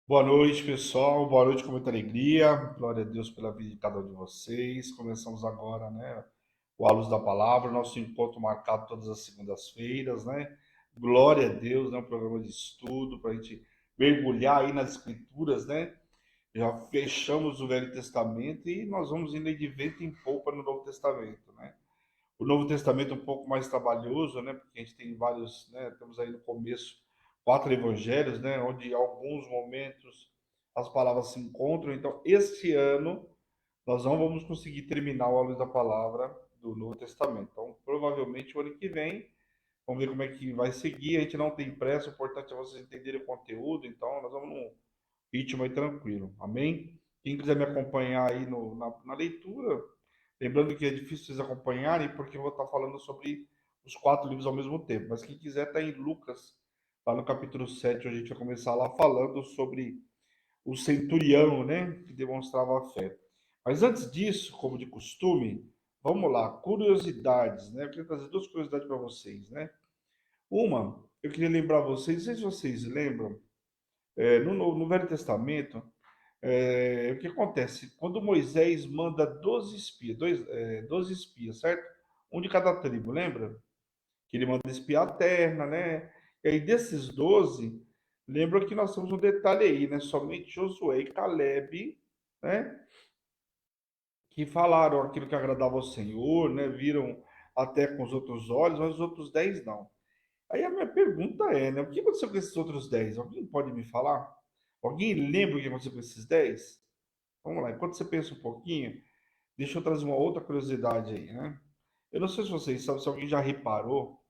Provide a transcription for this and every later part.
Boa noite, pessoal. Boa noite com muita alegria. Glória a Deus pela vida de cada um de vocês. Começamos agora, né, o A Luz da Palavra, nosso encontro marcado todas as segundas-feiras, né? Glória a Deus, né, um programa de estudo para a gente mergulhar aí nas Escrituras, né? Já fechamos o Velho Testamento e nós vamos indo aí de vento em popa no Novo Testamento, né? O Novo Testamento é um pouco mais trabalhoso, né? Porque a gente tem vários, né? Temos aí no começo quatro evangelhos, né? Onde em alguns momentos as palavras se encontram. Então, este ano nós não vamos conseguir terminar o A Luz da Palavra do Novo Testamento. Então, provavelmente o ano que vem, vamos ver como é que vai seguir. A gente não tem pressa, o importante é vocês entenderem o conteúdo. Então, nós vamos num ritmo aí tranquilo. Amém? Quem quiser me acompanhar aí na leitura, lembrando que é difícil vocês acompanharem, porque eu vou estar falando sobre os quatro livros ao mesmo tempo. Mas quem quiser está em Lucas, lá no capítulo 7, onde a gente vai começar lá falando sobre o centurião, né, que demonstrava a fé. Mas antes disso, como de costume, vamos lá, curiosidades, né? Eu queria trazer duas curiosidades para vocês, né? Uma, eu queria lembrar vocês, não sei se vocês lembram, no Velho Testamento, o que acontece? Quando Moisés manda 12 espias, 12 espias, certo? Um de cada tribo, lembra? Que ele manda espiar a terra, né? E aí desses 12, lembra que nós temos um detalhe aí, né? Somente Josué e Caleb, né? Que falaram aquilo que agradava ao Senhor, né? Viram até com os outros olhos, mas os outros 10 não. Aí a minha pergunta é, né? O que aconteceu com esses outros 10? Alguém pode me falar? Alguém lembra o que aconteceu com esses 10? Vamos lá, enquanto você pensa um pouquinho, deixa eu trazer uma outra curiosidade aí, né? Eu não sei se vocês sabem, se alguém já reparou,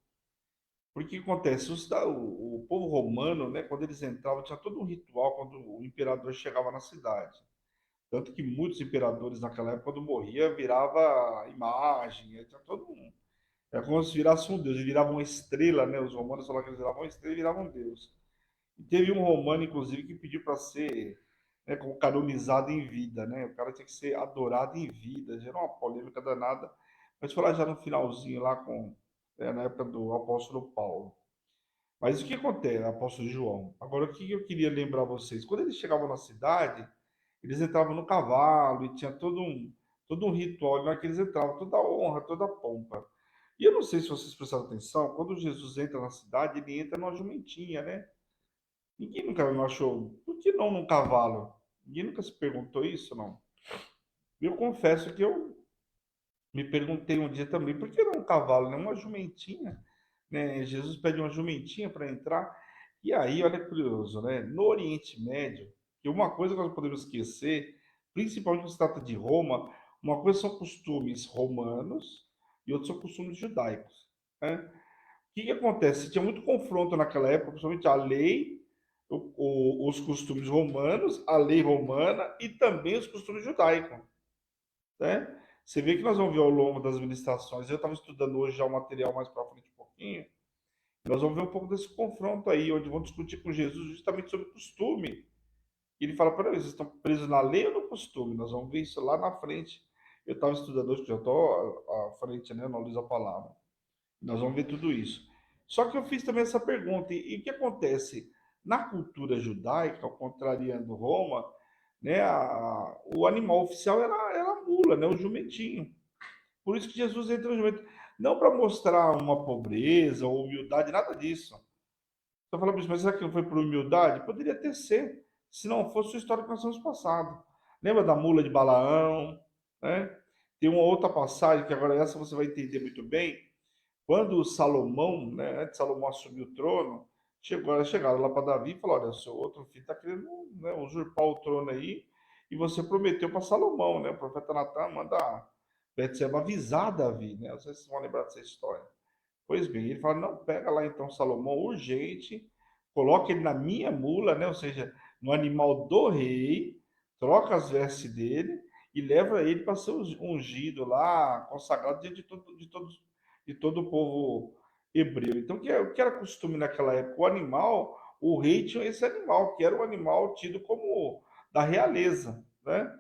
porque acontece, o povo romano, né, quando eles entravam, tinha todo um ritual quando o imperador chegava na cidade. Tanto que muitos imperadores naquela época, quando morria, virava imagem, tinha todo um. É como se virasse um deus, eles viravam uma estrela, né? Os romanos falavam que eles viravam uma estrela e viravam um deus. E teve um romano, inclusive, que pediu para ser, né, como canonizado em vida, né? O cara tinha que ser adorado em vida. Gerou uma polêmica danada. Mas foi lá já no finalzinho, lá na época do apóstolo Paulo. Mas o que acontece, apóstolo João? Agora, o que eu queria lembrar vocês? Quando eles chegavam na cidade, eles entravam no cavalo e tinha todo um ritual, né, que eles entravam, toda a honra, toda a pompa. E eu não sei se vocês prestaram atenção, quando Jesus entra na cidade, ele entra numa jumentinha, né? Ninguém nunca não achou. Por que não num cavalo? Ninguém nunca se perguntou isso, não. Eu confesso que eu me perguntei um dia também, por que não um cavalo, né? Uma jumentinha, né? Jesus pede uma jumentinha para entrar. E aí, olha que curioso, né? No Oriente Médio, que uma coisa que nós não podemos esquecer, principalmente quando se trata de Roma, uma coisa são costumes romanos e outros são costumes judaicos, né? O que acontece? Tinha muito confronto naquela época, principalmente a lei, os costumes romanos, a lei romana e também os costumes judaicos, né? Você vê que nós vamos ver ao longo das ministrações, eu estava estudando hoje já o material mais para frente um pouquinho, nós vamos ver um pouco desse confronto aí, onde vão discutir com Jesus justamente sobre costume. E ele fala, peraí, vocês estão presos na lei ou no costume? Nós vamos ver isso lá na frente. Eu estava estudando hoje, que já estou à frente, né, na luz da palavra. Nós vamos ver tudo isso. Só que eu fiz também essa pergunta, e o que acontece? Na cultura judaica, ao contrariando Roma, né, o animal oficial era a mula, né, o jumentinho. Por isso que Jesus entra no jumento. Não para mostrar uma pobreza ou humildade, nada disso. Estou falando, mas será que não foi por humildade? Poderia ter ser, se não fosse a história que nós temos passado. Lembra da mula de Balaão? Né? Tem uma outra passagem, que agora essa você vai entender muito bem, quando Salomão, né, antes de Salomão assumir o trono, chegaram lá para Davi e falaram: olha, seu outro filho está querendo, né, usurpar o trono aí, e você prometeu para Salomão, né? O profeta Natan manda Betseba avisar Davi, né? Não sei se vocês vão lembrar dessa história. Pois bem, ele fala: não, pega lá então Salomão urgente, coloca ele na minha mula, né? Ou seja, no animal do rei, troca as vestes dele e leva ele para ser ungido lá, consagrado diante de todo o povo hebreu. Então, o que era costume naquela época? O animal, o rei tinha esse animal, que era o animal tido como da realeza, né?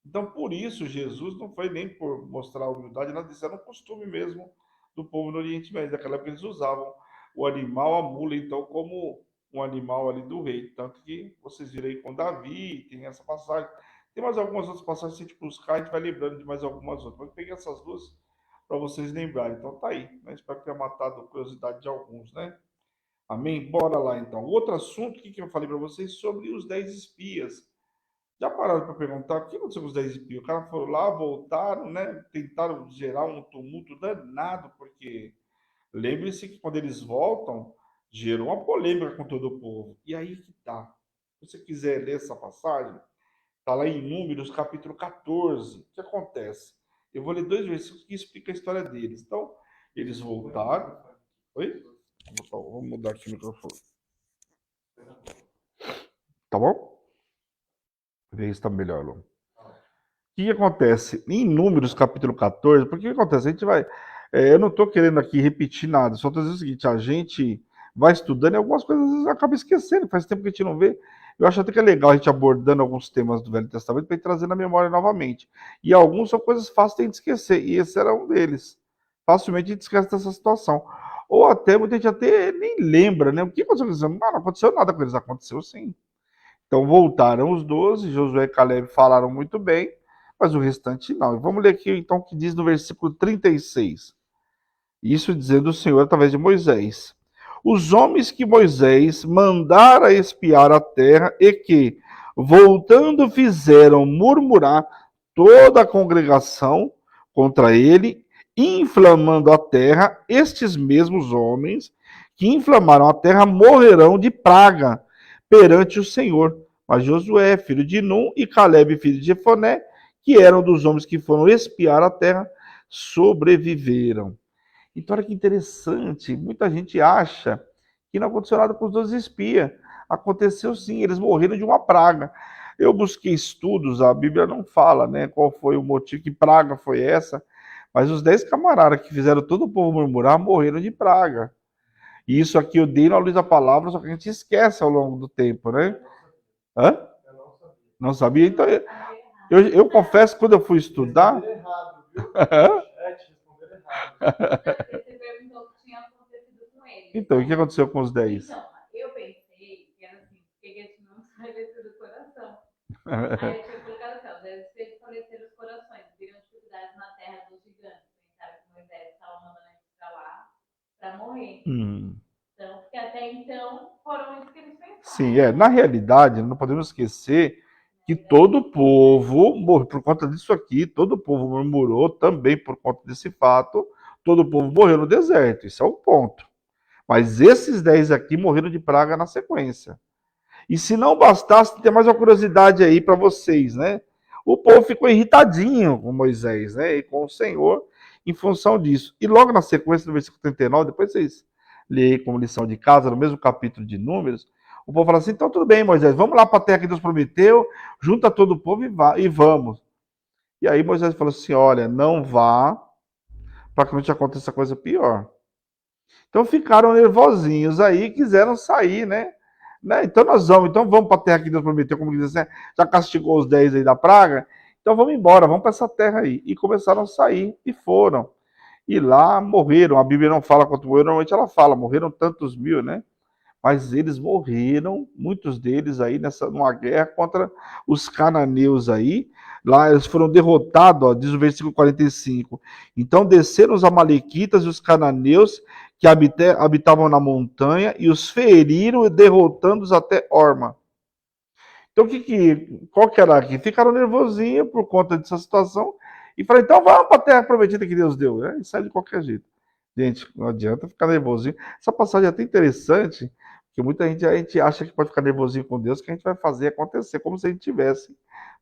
Então, por isso, Jesus não foi nem por mostrar humildade, nada disso, era um costume mesmo do povo no Oriente Médio. Naquela época, eles usavam o animal, a mula, então, como um animal ali do rei. Tanto que vocês viram aí com Davi, tem essa passagem. Tem mais algumas outras passagens, se a gente buscar, a gente vai lembrando de mais algumas outras. Mas eu peguei essas duas para vocês lembrarem. Então tá aí, né? Espero que tenha matado a curiosidade de alguns, né? Amém? Bora lá então. Outro assunto que eu falei para vocês sobre os 10 espias. Já pararam para perguntar o que aconteceu com os 10 espias? O cara foram lá, voltaram, né? Tentaram gerar um tumulto danado, porque lembre-se que quando eles voltam, gerou uma polêmica com todo o povo. E aí que tá. Se você quiser ler essa passagem, tá lá em Números, capítulo 14. O que acontece? Eu vou ler dois versículos que explicam a história deles. Então, eles voltaram. Oi? Vamos mudar aqui o microfone. Tá bom? Vê se está melhor, Lu. O que acontece? Em Números, capítulo 14, porque o que acontece? A gente vai. Eu não estou querendo aqui repetir nada, só estou dizendo o seguinte: a gente vai estudando e algumas coisas às vezes acaba esquecendo, faz tempo que a gente não vê. Eu acho até que é legal a gente abordando alguns temas do Velho Testamento para ir trazendo na memória novamente. E alguns são coisas fáceis de esquecer, e esse era um deles. Facilmente a gente esquece dessa situação. Ou até, muita gente até nem lembra, né? O que aconteceu? Não aconteceu nada com eles, aconteceu sim. Então voltaram os 12, Josué e Caleb falaram muito bem, mas o restante não. E vamos ler aqui então o que diz no versículo 36. Isso dizendo o Senhor através de Moisés. Os homens que Moisés mandara espiar a terra e que, voltando, fizeram murmurar toda a congregação contra ele, inflamando a terra, estes mesmos homens que inflamaram a terra morrerão de praga perante o Senhor. Mas Josué, filho de Num, e Caleb, filho de Jefoné, que eram dos homens que foram espiar a terra, sobreviveram. Então, olha que interessante, muita gente acha que não aconteceu nada com os 12 espias. Aconteceu sim, eles morreram de uma praga. Eu busquei estudos, a Bíblia não fala, né, qual foi o motivo, que praga foi essa, mas os 10 camaradas que fizeram todo o povo murmurar morreram de praga. E isso aqui eu dei na luz da palavra, só que a gente esquece ao longo do tempo, né? Hã? Não sabia? Então, eu confesso que quando eu fui estudar. Então, o que aconteceu com os 10? Então, eu pensei que era assim, porque eles não faleceram do coração. Aí eu tinha colocado assim, os 10 eles faleceram os corações, viram dificuldades na terra dos gigantes. Pensaram que Moisés estava mandando eles para lá para morrer. Então, porque até então foram isso que eles pensaram. Sim, na realidade, não podemos esquecer que todo o povo, por conta disso aqui, todo o povo murmurou também por conta desse fato, todo o povo morreu no deserto, isso é o ponto. Mas esses 10 aqui morreram de praga na sequência. E se não bastasse, tem mais uma curiosidade aí para vocês, né? O povo ficou irritadinho com Moisés, né? E com o Senhor em função disso. E logo na sequência, no versículo 39, depois vocês leem como lição de casa, no mesmo capítulo de Números, o povo fala assim: então tudo bem, Moisés, vamos lá para a terra que Deus prometeu, junta todo o povo e vamos. E aí Moisés falou assim: olha, não vá para que não te aconteça coisa pior. Então ficaram nervosinhos aí, quiseram sair, né? Então então vamos para a terra que Deus prometeu, como diz assim, já castigou os 10 aí da praga, então vamos embora, vamos para essa terra aí. E começaram a sair e foram. E lá morreram, a Bíblia não fala quanto morreram, normalmente ela fala, morreram tantos mil, né? Mas eles morreram, muitos deles aí numa guerra contra os cananeus aí. Lá eles foram derrotados, ó, diz o versículo 45. Então desceram os amalequitas e os cananeus que habitavam na montanha e os feriram, derrotando-os até Orma. Então qual que era aqui? Ficaram nervosinhos por conta dessa situação e falaram, então vamos para a terra prometida que Deus deu. E sai de qualquer jeito. Gente, não adianta ficar nervosinho. Essa passagem é até interessante, porque muita gente, a gente acha que pode ficar nervosinho com Deus, que a gente vai fazer acontecer, como se a gente tivesse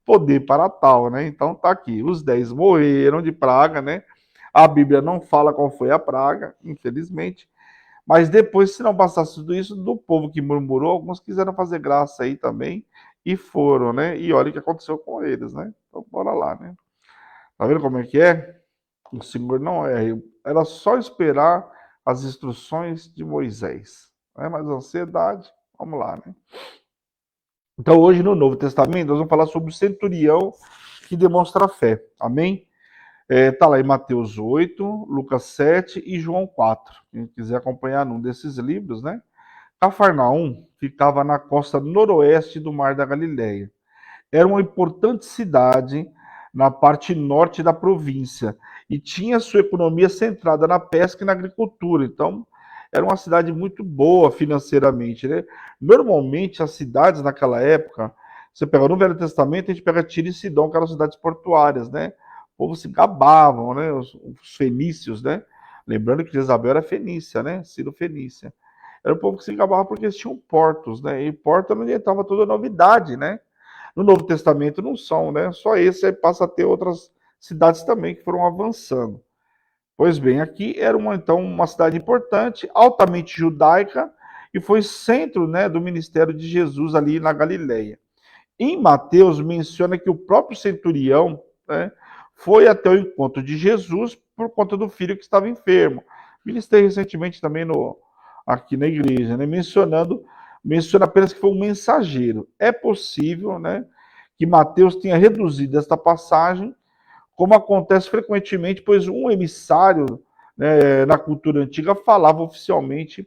poder para tal, né? Então tá aqui, os 10 morreram de praga, né? A Bíblia não fala qual foi a praga, infelizmente. Mas depois, se não bastasse tudo isso, do povo que murmurou, alguns quiseram fazer graça aí também e foram, né? E olha o que aconteceu com eles, né? Então bora lá, né? Tá vendo como é que é? O Senhor não é. Era só esperar as instruções de Moisés. Não é mais ansiedade. Vamos lá, né? Então, hoje no Novo Testamento, nós vamos falar sobre o centurião que demonstra fé. Amém? Tá lá em Mateus 8, Lucas 7 e João 4. Quem quiser acompanhar num desses livros, né? Cafarnaum ficava na costa noroeste do Mar da Galileia. Era uma importante cidade na parte norte da província e tinha sua economia centrada na pesca e na agricultura. Então, era uma cidade muito boa financeiramente, né? Normalmente, as cidades naquela época, você pega no Velho Testamento, a gente pega Tiro e Sidom, que eram cidades portuárias, né? O povo se gabavam, né? Os fenícios, né? Lembrando que Jezabel era fenícia, né? Ciro Fenícia. Era o povo que se gabava porque eles tinham portos, né? E porto não estava toda novidade, né? No Novo Testamento não são, né? Só esse aí passa a ter outras cidades também que foram avançando. Pois bem, aqui era então uma cidade importante, altamente judaica, e foi centro, né, do ministério de Jesus ali na Galileia. Em Mateus menciona que o próprio centurião, né, foi até o encontro de Jesus por conta do filho que estava enfermo. Ministrei recentemente também aqui na igreja, né, menciona apenas que foi um mensageiro. É possível, né, que Mateus tenha reduzido esta passagem, como acontece frequentemente, pois um emissário, né, na cultura antiga falava oficialmente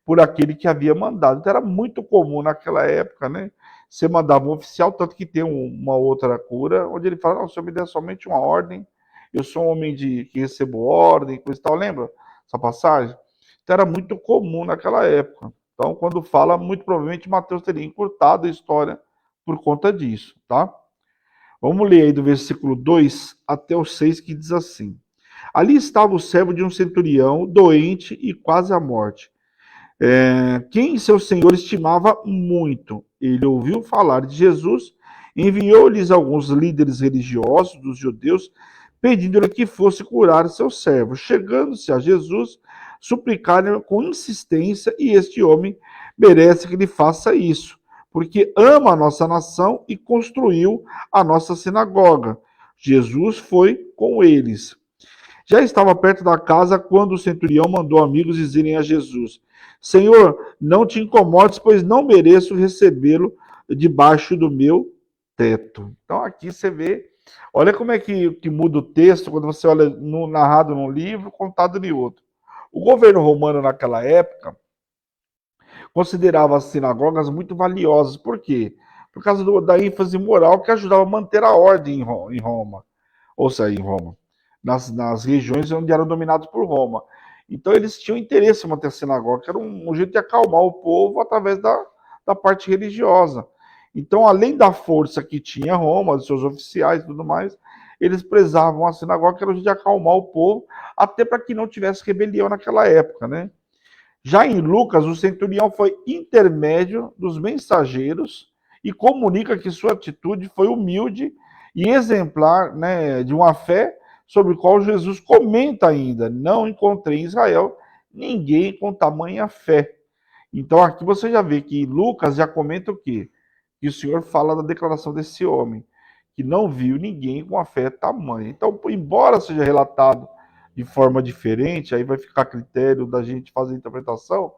por aquele que havia mandado. Então era muito comum naquela época, né? Você mandava um oficial, tanto que tem uma outra cura, onde ele fala, não, o senhor me der somente uma ordem, eu sou um homem que recebo ordem, coisa e tal, lembra essa passagem? Então era muito comum naquela época. Então, quando fala, muito provavelmente Mateus teria encurtado a história por conta disso, tá? Vamos ler aí do versículo 2 até o 6, que diz assim: Ali estava o servo de um centurião, doente e quase à morte, quem seu senhor estimava muito. Ele ouviu falar de Jesus, enviou-lhes alguns líderes religiosos dos judeus, pedindo-lhe que fosse curar seu servo. Chegando-se a Jesus, suplicaram com insistência, e este homem merece que lhe faça isso, porque ama a nossa nação e construiu a nossa sinagoga. Jesus foi com eles. Já estava perto da casa quando o centurião mandou amigos dizerem a Jesus: Senhor, não te incomodes, pois não mereço recebê-lo debaixo do meu teto. Então aqui você vê, olha como é que muda o texto quando você olha narrado num livro, contado em outro. O governo romano naquela época considerava as sinagogas muito valiosas. Por quê? Por causa da ênfase moral que ajudava a manter a ordem em Roma, ou seja, em Roma, nas regiões onde eram dominados por Roma. Então eles tinham interesse em manter a sinagoga, que era um jeito de acalmar o povo através da parte religiosa. Então, além da força que tinha Roma, dos seus oficiais e tudo mais, eles prezavam a sinagoga, que era um jeito de acalmar o povo, até para que não tivesse rebelião naquela época, né? Já em Lucas, o centurião foi intermédio dos mensageiros e comunica que sua atitude foi humilde e exemplar, né, de uma fé sobre a qual Jesus comenta ainda: não encontrei em Israel ninguém com tamanha fé. Então aqui você já vê que Lucas já comenta o quê? Que o Senhor fala da declaração desse homem, que não viu ninguém com a fé tamanha. Então, embora seja relatado de forma diferente, aí vai ficar a critério da gente fazer a interpretação,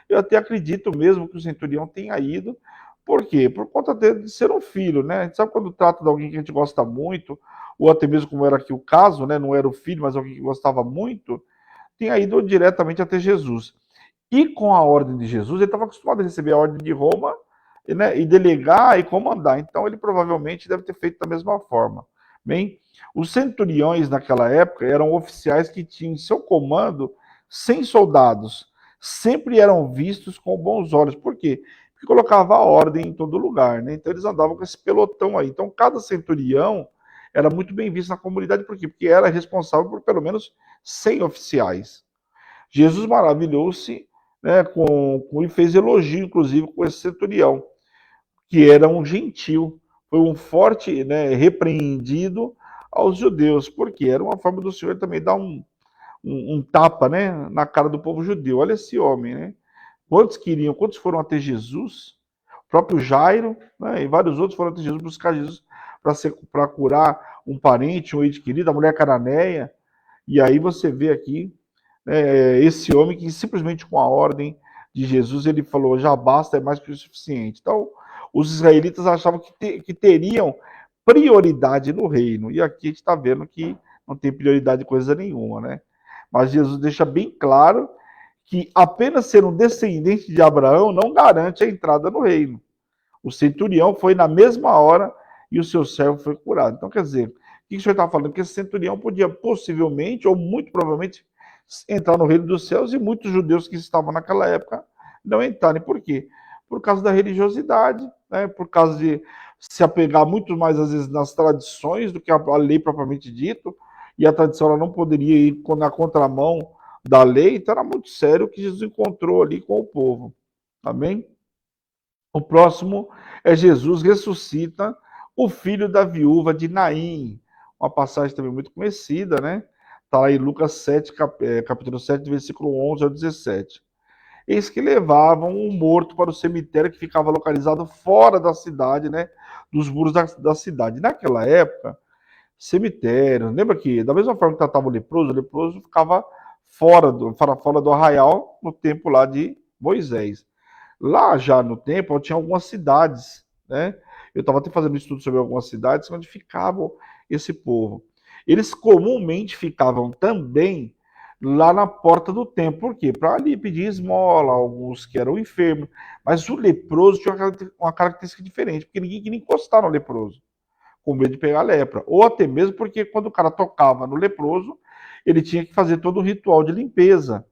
eu até acredito mesmo que o centurião tenha ido. Por quê? Por conta de ser um filho, né? A gente sabe quando trata de alguém que a gente gosta muito, ou até mesmo como era aqui o caso, né? Não era o filho, mas alguém que gostava muito, tenha ido diretamente até Jesus. E com a ordem de Jesus, ele estava acostumado a receber a ordem de Roma, né, e delegar e comandar. Então ele provavelmente deve ter feito da mesma forma. Bem, os centuriões naquela época eram oficiais que tinham em seu comando 100 soldados. Sempre eram vistos com bons olhos. Por quê? Porque colocava a ordem em todo lugar, né? Então eles andavam com esse pelotão aí. Então cada centurião era muito bem visto na comunidade. Por quê? Porque era responsável por pelo menos 100 oficiais. Jesus maravilhou-se, né, e fez elogio, inclusive, com esse centurião, que era um gentil. Foi um forte, né, repreendido aos judeus, porque era uma forma do Senhor também dar um tapa, né, na cara do povo judeu. Olha esse homem, né? Quantos foram até Jesus? O próprio Jairo, né, e vários outros foram até Jesus, buscar Jesus para curar um parente, um ente querido, a mulher cananeia. E aí você vê aqui, esse homem que simplesmente com a ordem de Jesus ele falou: já basta, é mais que o suficiente. Então, os israelitas achavam que teriam prioridade no reino, e aqui a gente está vendo que não tem prioridade de coisa nenhuma, né? Mas Jesus deixa bem claro que apenas ser um descendente de Abraão não garante a entrada no reino. O centurião foi na mesma hora e o seu servo foi curado. Então, quer dizer, o que o senhor está falando? Que esse centurião podia possivelmente, ou muito provavelmente, entrar no reino dos céus, e muitos judeus que estavam naquela época não entrarem. Por quê? Por causa da religiosidade, né? Por causa de se apegar muito mais, às vezes, nas tradições do que a lei propriamente dito, e a tradição ela não poderia ir na contramão da lei, então era muito sério o que Jesus encontrou ali com o povo. Amém? O próximo é Jesus ressuscita o filho da viúva de Naim. Uma passagem também muito conhecida, né? Está lá em Lucas 7, capítulo 7, versículo 11 ao 17. Eis que levavam um morto para o cemitério que ficava localizado fora da cidade, né? Dos muros da cidade. Naquela época, cemitério, lembra que, da mesma forma que tratava o leproso ficava fora do arraial no tempo lá de Moisés. Lá já no tempo, tinha algumas cidades, né? Eu estava até fazendo um estudo sobre algumas cidades onde ficavam esse povo. Eles comumente ficavam também lá na porta do templo. Por quê? Para ali pedir esmola, alguns que eram enfermos. Mas o leproso tinha uma característica diferente, porque ninguém queria encostar no leproso, com medo de pegar lepra. Ou até mesmo porque quando o cara tocava no leproso, ele tinha que fazer todo um ritual de limpeza.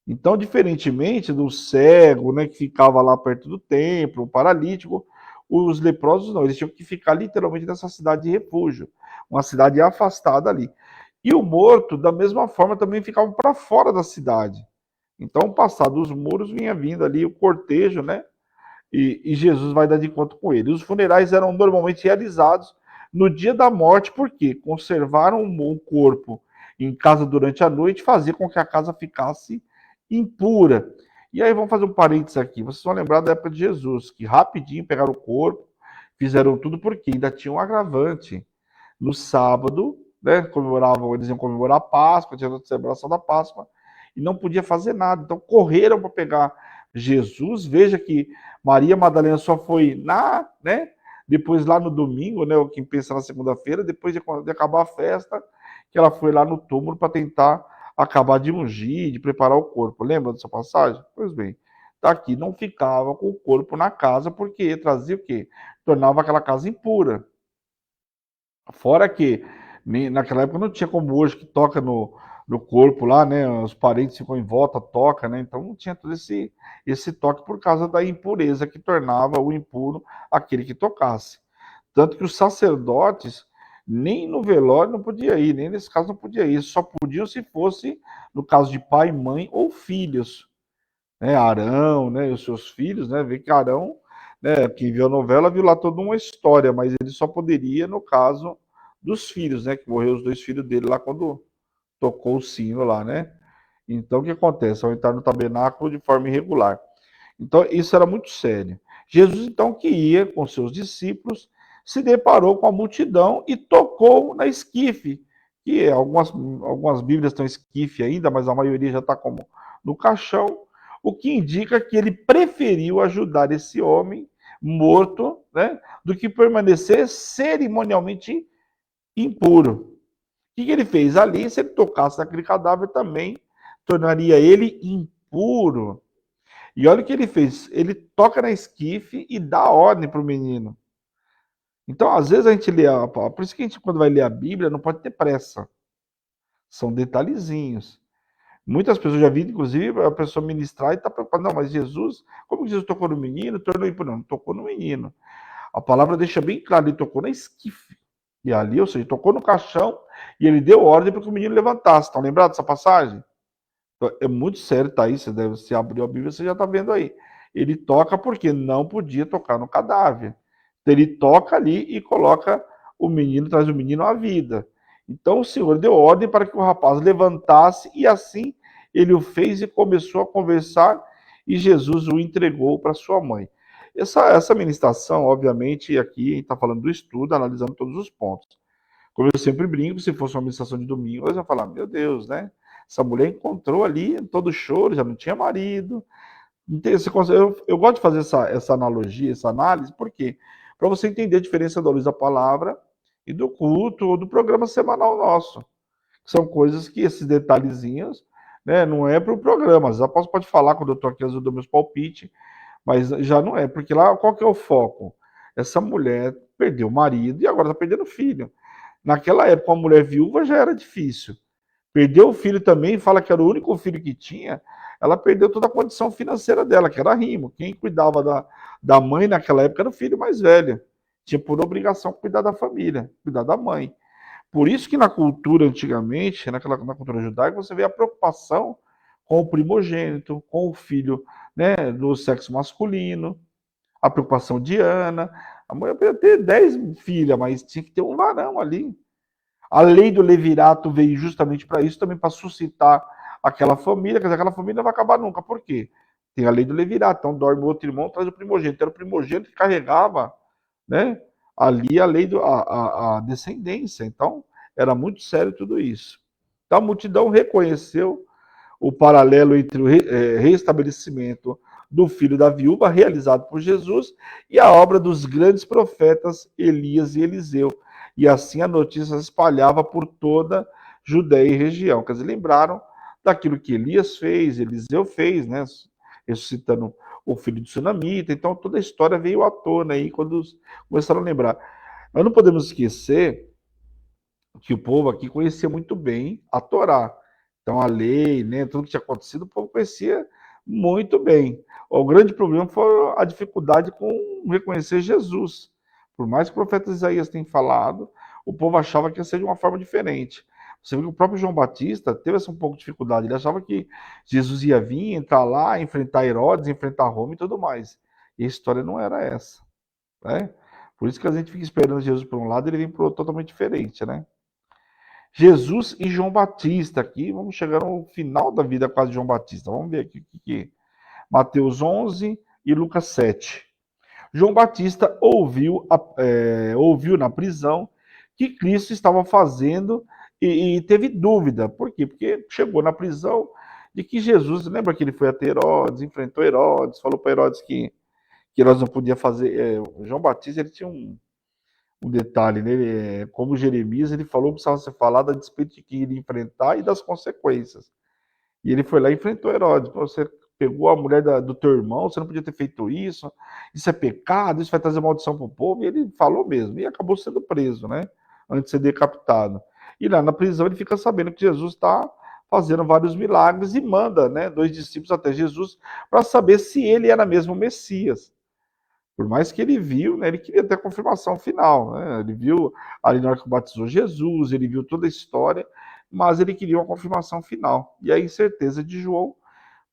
Então, diferentemente do cego, né, que ficava lá perto do templo, o paralítico, os leprosos não, eles tinham que ficar literalmente nessa cidade de refúgio, uma cidade afastada ali. E o morto, da mesma forma, também ficava para fora da cidade. Então, passado os muros, vinha vindo ali o cortejo, né? E Jesus vai dar de conta com ele. Os funerais eram normalmente realizados no dia da morte, porque conservaram o corpo em casa durante a noite fazia com que a casa ficasse impura. E aí vamos fazer um parênteses aqui. Vocês vão lembrar da época de Jesus, que rapidinho pegaram o corpo, fizeram tudo porque ainda tinha um agravante. No sábado, né, eles iam comemorar a Páscoa, tinha a celebração da Páscoa, e não podia fazer nada. Então correram para pegar Jesus. Veja que Maria Madalena só foi né, depois lá no domingo, né, quem pensa na segunda-feira, depois de acabar a festa, que ela foi lá no túmulo para tentar acabar de ungir, de preparar o corpo. Lembra dessa passagem? Pois bem, tá aqui, não ficava com o corpo na casa, porque trazia o quê? Tornava aquela casa impura. Fora que naquela época não tinha como hoje que toca no corpo lá, né? Os parentes ficam em volta, toca, né? Então não tinha todo esse toque por causa da impureza que tornava o impuro aquele que tocasse. Tanto que os sacerdotes nem no velório não podia ir, nem nesse caso não podia ir, só podiam se fosse no caso de pai, mãe ou filhos, né? Arão, né? E os seus filhos, né? Vê que Arão, né? Quem viu a novela viu lá toda uma história, mas ele só poderia no caso dos filhos, né? Que morreu os dois filhos dele lá quando tocou o sino lá, né? Então o que acontece? Ao entrar no tabernáculo de forma irregular. Então isso era muito sério. Jesus então que ia com seus discípulos se deparou com a multidão e tocou na esquife, que algumas Bíblias estão esquife ainda, mas a maioria já está como no caixão, o que indica que ele preferiu ajudar esse homem morto, né, do que permanecer cerimonialmente impuro. O que ele fez ali? Se ele tocasse naquele cadáver também tornaria ele impuro. E olha o que ele fez. Ele toca na esquife e dá ordem para o menino. Então, às vezes a gente lê, por isso que a gente, quando vai ler a Bíblia, não pode ter pressa. São detalhezinhos. Muitas pessoas já viram, inclusive, a pessoa ministrar e está preocupada. Não, mas Jesus, como Jesus tocou no menino, tornou impuro? Não, tocou no menino. A palavra deixa bem claro, ele tocou na esquife. E ali, ou seja, tocou no caixão e ele deu ordem para que o menino levantasse. Estão lembrados dessa passagem? Então, é muito sério, tá aí. Se abriu a Bíblia, você já está vendo aí. Ele toca porque não podia tocar no cadáver. Então, ele toca ali e coloca o menino, traz o menino à vida. Então o Senhor deu ordem para que o rapaz levantasse e assim ele o fez e começou a conversar e Jesus o entregou para sua mãe. Essa ministração, obviamente, aqui a gente está falando do estudo, analisando todos os pontos. Como eu sempre brinco, se fosse uma ministração de domingo, eu ia falar, meu Deus, né? Essa mulher encontrou ali todo choro, já não tinha marido. Eu gosto de fazer essa analogia, essa análise, por quê? Para você entender a diferença da luz da palavra e do culto ou do programa semanal nosso. São coisas que esses detalhezinhos né? Não é para o programa. Às vezes a pode falar quando eu estou aqui, às vezes eu dou meus palpites, mas já não é, porque lá qual que é o foco? Essa mulher perdeu o marido e agora está perdendo o filho. Naquela época, uma mulher viúva já era difícil. Perdeu o filho também, fala que era o único filho que tinha, ela perdeu toda a condição financeira dela, que era rimo. Quem cuidava da mãe naquela época era o filho mais velho. Tinha por obrigação cuidar da família, cuidar da mãe. Por isso que na cultura antigamente, na cultura judaica, você vê a preocupação com o primogênito, com o filho, né, do sexo masculino, a preocupação de Ana. A mulher podia ter 10 filhas, mas tinha que ter um varão ali. A lei do levirato veio justamente para isso, também para suscitar aquela família, quer dizer, aquela família não vai acabar nunca. Por quê? Tem a lei do levirato, então dorme o outro irmão, traz o primogênito. Era o primogênito que carregava, né, ali a lei a descendência. Então, era muito sério tudo isso. Então, a multidão reconheceu o paralelo entre o restabelecimento do filho da viúva, realizado por Jesus, e a obra dos grandes profetas Elias e Eliseu. E assim a notícia se espalhava por toda Judéia e região. Quer dizer, lembraram daquilo que Elias fez, Eliseu fez, né? Ressuscitando o filho de Sunamita. Então toda a história veio à tona aí quando começaram a lembrar. Mas não podemos esquecer que o povo aqui conhecia muito bem a Torá. Então, a lei, né, tudo que tinha acontecido, o povo conhecia muito bem. O grande problema foi a dificuldade com reconhecer Jesus. Por mais que o profeta Isaías tenha falado, o povo achava que ia ser de uma forma diferente. Você vê que o próprio João Batista teve essa um pouco de dificuldade. Ele achava que Jesus ia vir, entrar lá, enfrentar Herodes, enfrentar Roma e tudo mais. E a história não era essa, né? Por isso que a gente fica esperando Jesus por um lado, ele vem por outro totalmente diferente, né? Jesus e João Batista aqui, vamos chegar no final da vida quase de João Batista. Vamos ver aqui o que Mateus 11 e Lucas 7. João Batista ouviu na prisão que Cristo estava fazendo e teve dúvida. Por quê? Porque chegou na prisão de que Jesus, lembra que ele foi até Herodes, enfrentou Herodes, falou para Herodes que Herodes não podia fazer. João Batista ele tinha um detalhe, né? Como Jeremias, ele falou que precisava ser falado a despeito de que iria enfrentar e das consequências. E ele foi lá e enfrentou Herodes. Você pegou a mulher do teu irmão, você não podia ter feito isso é pecado, isso vai trazer maldição para o povo. E ele falou mesmo, e acabou sendo preso, né? Antes de ser decapitado. E lá na prisão ele fica sabendo que Jesus está fazendo vários milagres e manda, né, 2 discípulos até Jesus para saber se ele era mesmo o Messias. Por mais que ele viu, né, ele queria ter a confirmação final. Né? Ele viu ali na hora que batizou Jesus, ele viu toda a história, mas ele queria uma confirmação final. E a incerteza de João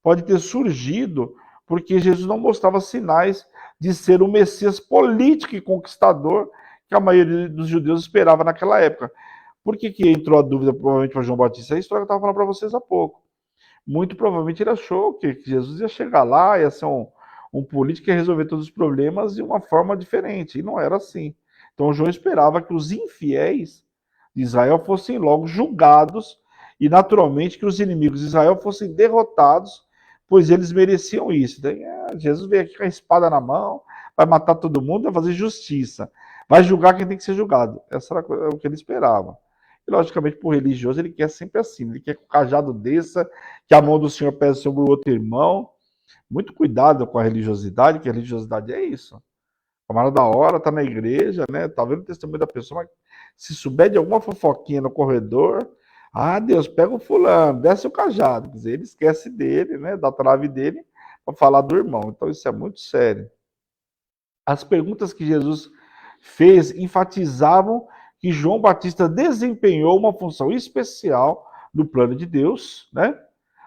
pode ter surgido porque Jesus não mostrava sinais de ser o Messias político e conquistador que a maioria dos judeus esperava naquela época. Por que entrou a dúvida, provavelmente, para João Batista? É a história que eu estava falando para vocês há pouco. Muito provavelmente ele achou que Jesus ia chegar lá, ia ser um político que ia resolver todos os problemas de uma forma diferente. E não era assim. Então João esperava que os infiéis de Israel fossem logo julgados e, naturalmente, que os inimigos de Israel fossem derrotados, pois eles mereciam isso. Daí, Jesus veio aqui com a espada na mão, vai matar todo mundo, vai fazer justiça, vai julgar quem tem que ser julgado. Essa era o que ele esperava. E, logicamente, por religioso, ele quer sempre assim. Ele quer que o cajado desça, que a mão do Senhor pese sobre o outro irmão. Muito cuidado com a religiosidade, que a religiosidade é isso. Camarada da hora, tá na igreja, né? Tá vendo o testemunho da pessoa, mas se souber de alguma fofoquinha no corredor, Deus, pega o fulano, desce o cajado. Quer dizer, ele esquece dele, né? Da trave dele, para falar do irmão. Então isso é muito sério. As perguntas que Jesus fez enfatizavam que João Batista desempenhou uma função especial no plano de Deus, né?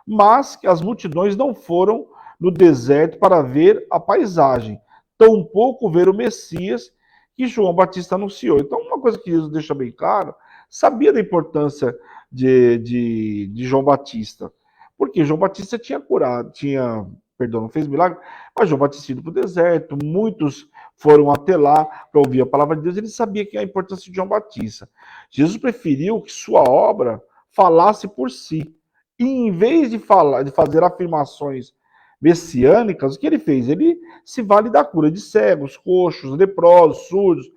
Mas que as multidões não foram no deserto para ver a paisagem, tampouco ver o Messias que João Batista anunciou. Então, uma coisa que Jesus deixa bem claro, sabia da importância de João Batista, porque João Batista tinha curado, não fez milagre, mas João Batista indo para o deserto, muitos foram até lá para ouvir a palavra de Deus, ele sabia que a importância de João Batista. Jesus preferiu que sua obra falasse por si. E em vez de fazer afirmações messiânicas, o que ele fez? Ele se vale da cura de cegos, coxos, leprosos, surdos,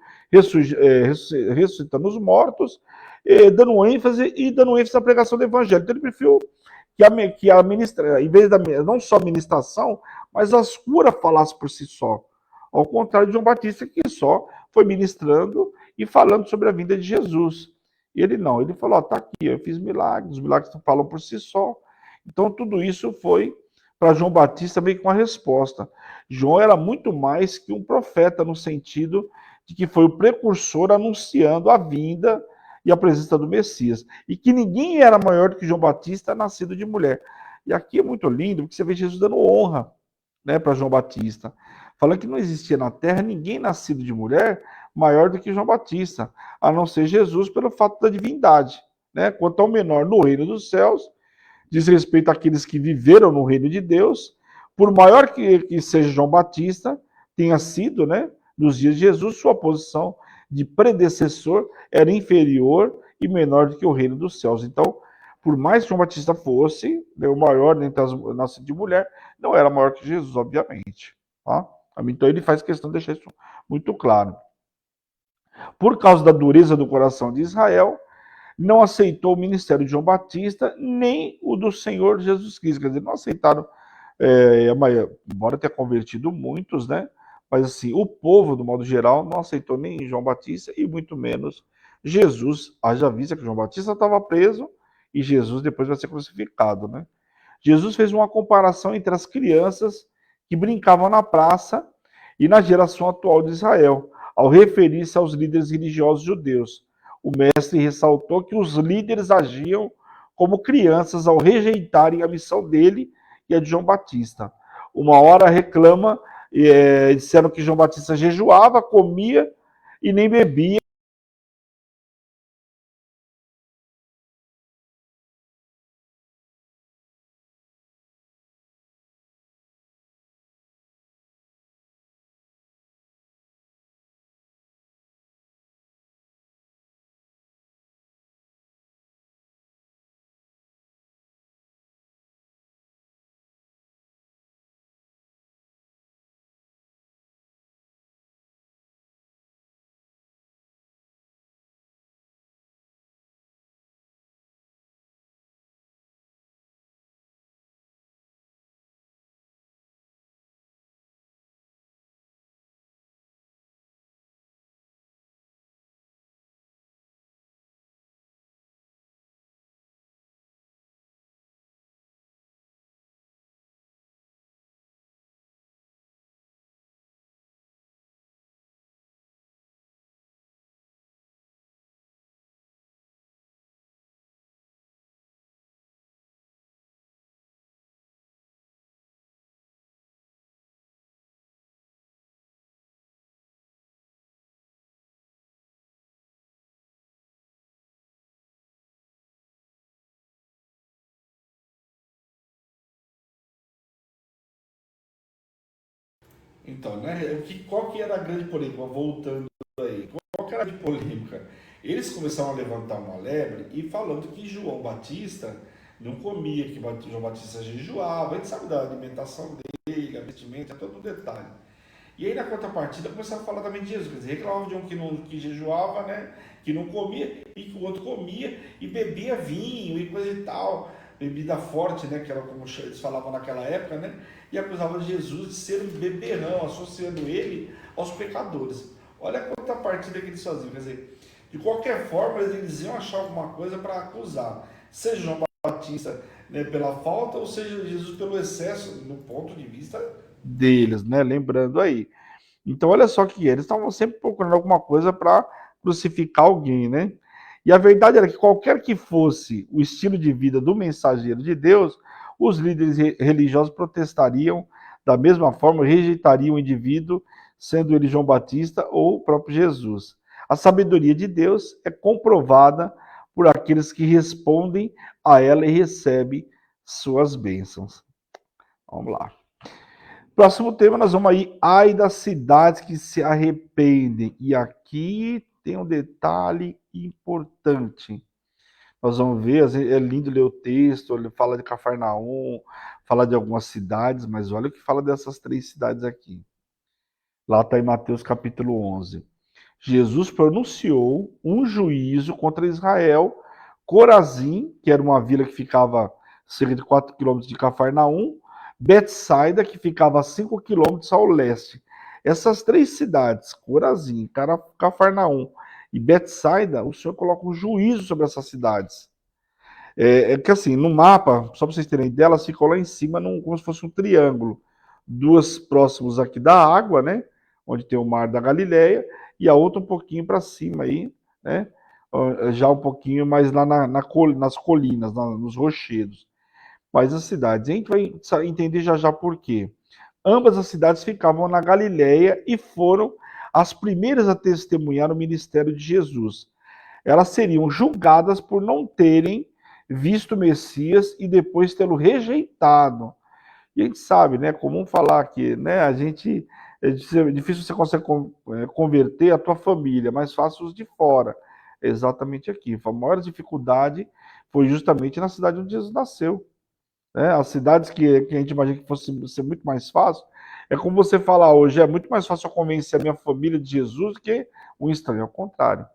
ressuscitando os mortos, dando ênfase à pregação do evangelho. Então ele preferiu que a ministra, em vez da não só a ministração, mas as curas falassem por si só. Ao contrário de João Batista, que só foi ministrando e falando sobre a vinda de Jesus. E ele não, ele falou: está aqui, eu fiz milagres, os milagres falam por si só. Então tudo isso foi para João Batista meio que uma resposta. João era muito mais que um profeta, no sentido de que foi o precursor anunciando a vinda e a presença do Messias. E que ninguém era maior do que João Batista, nascido de mulher. E aqui é muito lindo, porque você vê Jesus dando honra, né, para João Batista, falando que não existia na terra ninguém nascido de mulher maior do que João Batista, a não ser Jesus, pelo fato da divindade. Né? Quanto ao menor no reino dos céus, diz respeito àqueles que viveram no reino de Deus, por maior que seja João Batista, tenha sido, né, nos dias de Jesus, sua posição de predecessor era inferior e menor do que o reino dos céus. Então, por mais que João Batista fosse, né, o maior dentre as nascidas de mulher, não era maior que Jesus, obviamente. Tá? Então ele faz questão de deixar isso muito claro. Por causa da dureza do coração de Israel, não aceitou o ministério de João Batista, nem o do Senhor Jesus Cristo. Quer dizer, não aceitaram, embora tenha convertido muitos, né? Mas assim, o povo, do modo geral, não aceitou nem João Batista e muito menos Jesus. Haja vista que João Batista estava preso e Jesus depois vai ser crucificado, né? Jesus fez uma comparação entre as crianças que brincavam na praça e na geração atual de Israel, ao referir-se aos líderes religiosos judeus. O mestre ressaltou que os líderes agiam como crianças ao rejeitarem a missão dele e a de João Batista. Uma hora reclama, disseram que João Batista jejuava, comia e nem bebia. Então, né? Qual que era a grande polêmica? Voltando aí, qual que era a grande polêmica? Eles começaram a levantar uma lebre e falando que João Batista não comia, que João Batista jejuava, a gente sabe da alimentação dele, a vestimenta, todo o detalhe. E aí na contrapartida começaram a falar também de Jesus, quer dizer, reclamavam de um que jejuava, né? Que não comia, e que o outro comia e bebia vinho e coisa e tal, bebida forte, né? Que era como eles falavam naquela época, né? E acusavam Jesus de ser um beberrão, associando ele aos pecadores. Olha a contrapartida que eles faziam, quer dizer, de qualquer forma eles iam achar alguma coisa para acusar, seja João Batista, né, pela falta, ou seja Jesus pelo excesso, no ponto de vista deles, né? Lembrando aí. Então, olha só que eles estavam sempre procurando alguma coisa para crucificar alguém, né? E a verdade era que qualquer que fosse o estilo de vida do mensageiro de Deus, os líderes religiosos protestariam da mesma forma, rejeitariam o indivíduo, sendo ele João Batista ou o próprio Jesus. A sabedoria de Deus é comprovada por aqueles que respondem a ela e recebem suas bênçãos. Vamos lá. Próximo tema, nós vamos aí, ai das cidades que se arrependem. E aqui tem um detalhe importante. Nós vamos ver, é lindo ler o texto, ele fala de Cafarnaum, fala de algumas cidades, mas olha o que fala dessas 3 cidades aqui. Lá está em Mateus capítulo 11. Jesus pronunciou um juízo contra Israel, Corazim, que era uma vila que ficava cerca de 4 quilômetros de Cafarnaum, Betsaida, que ficava a 5 quilômetros ao leste. Essas três cidades, Corazim, Cafarnaum e Betsaida, o Senhor coloca um juízo sobre essas cidades. É que assim, no mapa, só para vocês terem ideia, elas ficam lá em cima, como se fosse um triângulo. Duas próximos aqui da água, né? Onde tem o mar da Galileia, e a outra um pouquinho para cima aí, né? Já um pouquinho mais lá nas colinas, nos rochedos. Mas as cidades, a gente vai entender já já por quê. Ambas as cidades ficavam na Galileia e foram as primeiras a testemunhar o ministério de Jesus. Elas seriam julgadas por não terem visto o Messias e depois tê-lo rejeitado. E a gente sabe, né? É comum falar que, né? É difícil você conseguir converter a tua família, mas faça os de fora. Exatamente aqui. A maior dificuldade foi justamente na cidade onde Jesus nasceu. Né? As cidades que a gente imagina que fosse ser muito mais fácil, é como você falar hoje, é muito mais fácil eu convencer a minha família de Jesus do que um estranho, ao contrário.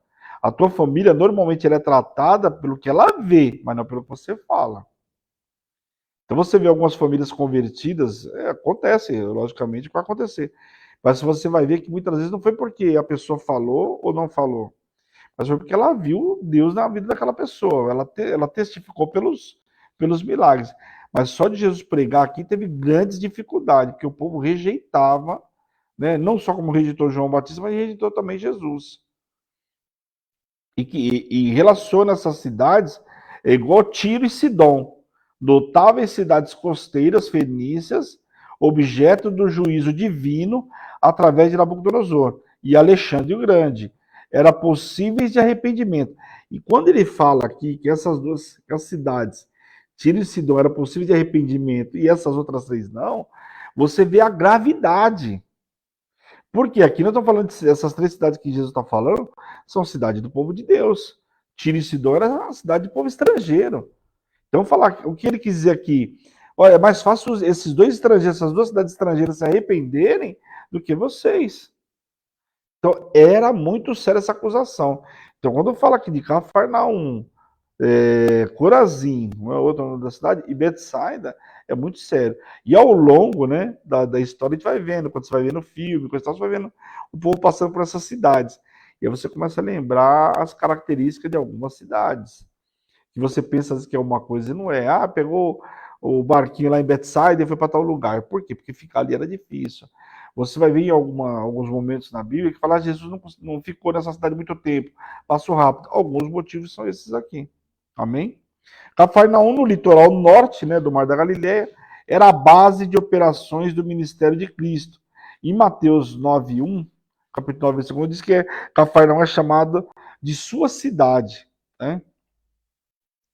A tua família, normalmente, ela é tratada pelo que ela vê, mas não pelo que você fala. Então, você vê algumas famílias convertidas, acontece, logicamente, vai acontecer. Mas você vai ver que muitas vezes não foi porque a pessoa falou ou não falou, mas foi porque ela viu Deus na vida daquela pessoa. Ela testificou pelos milagres. Mas só de Jesus pregar aqui teve grandes dificuldades, porque o povo rejeitava, né? Não só como rejeitou João Batista, mas rejeitou também Jesus. E relaciona essas cidades igual Tiro e Sidom, notáveis cidades costeiras fenícias, objeto do juízo divino através de Nabucodonosor e Alexandre o Grande. Era possíveis de arrependimento. E quando ele fala aqui que as cidades, Tiro e Sidom, era possível de arrependimento e essas outras três não, você vê a gravidade. Porque aqui nós estamos falando dessas três cidades que Jesus está falando, são cidades do povo de Deus. Tiro e Sidom era uma cidade do povo estrangeiro. Então, falar o que ele quis dizer aqui, olha, é mais fácil esses dois estrangeiros, essas duas cidades estrangeiras se arrependerem do que vocês. Então, era muito séria essa acusação. Então, quando eu falo aqui de Cafarnaum, Corazim, uma outra nome da cidade, e Betsaida, é muito sério. E ao longo, né, da história, a gente vai vendo, quando você vai vendo o filme, coisa tal, você vai vendo o povo passando por essas cidades. E aí você começa a lembrar as características de algumas cidades. Que você pensa que é uma coisa e não é. Ah, pegou o barquinho lá em Betsaida e foi para tal lugar. Por quê? Porque ficar ali era difícil. Você vai ver em alguns momentos na Bíblia que fala que Jesus não ficou nessa cidade muito tempo, passou rápido. Alguns motivos são esses aqui. Amém? Cafarnaum, no litoral norte, né, do Mar da Galileia, era a base de operações do ministério de Cristo. Em Mateus 9:1, capítulo 9, versículo 1, diz que Cafarnaum é chamada de sua cidade. Né?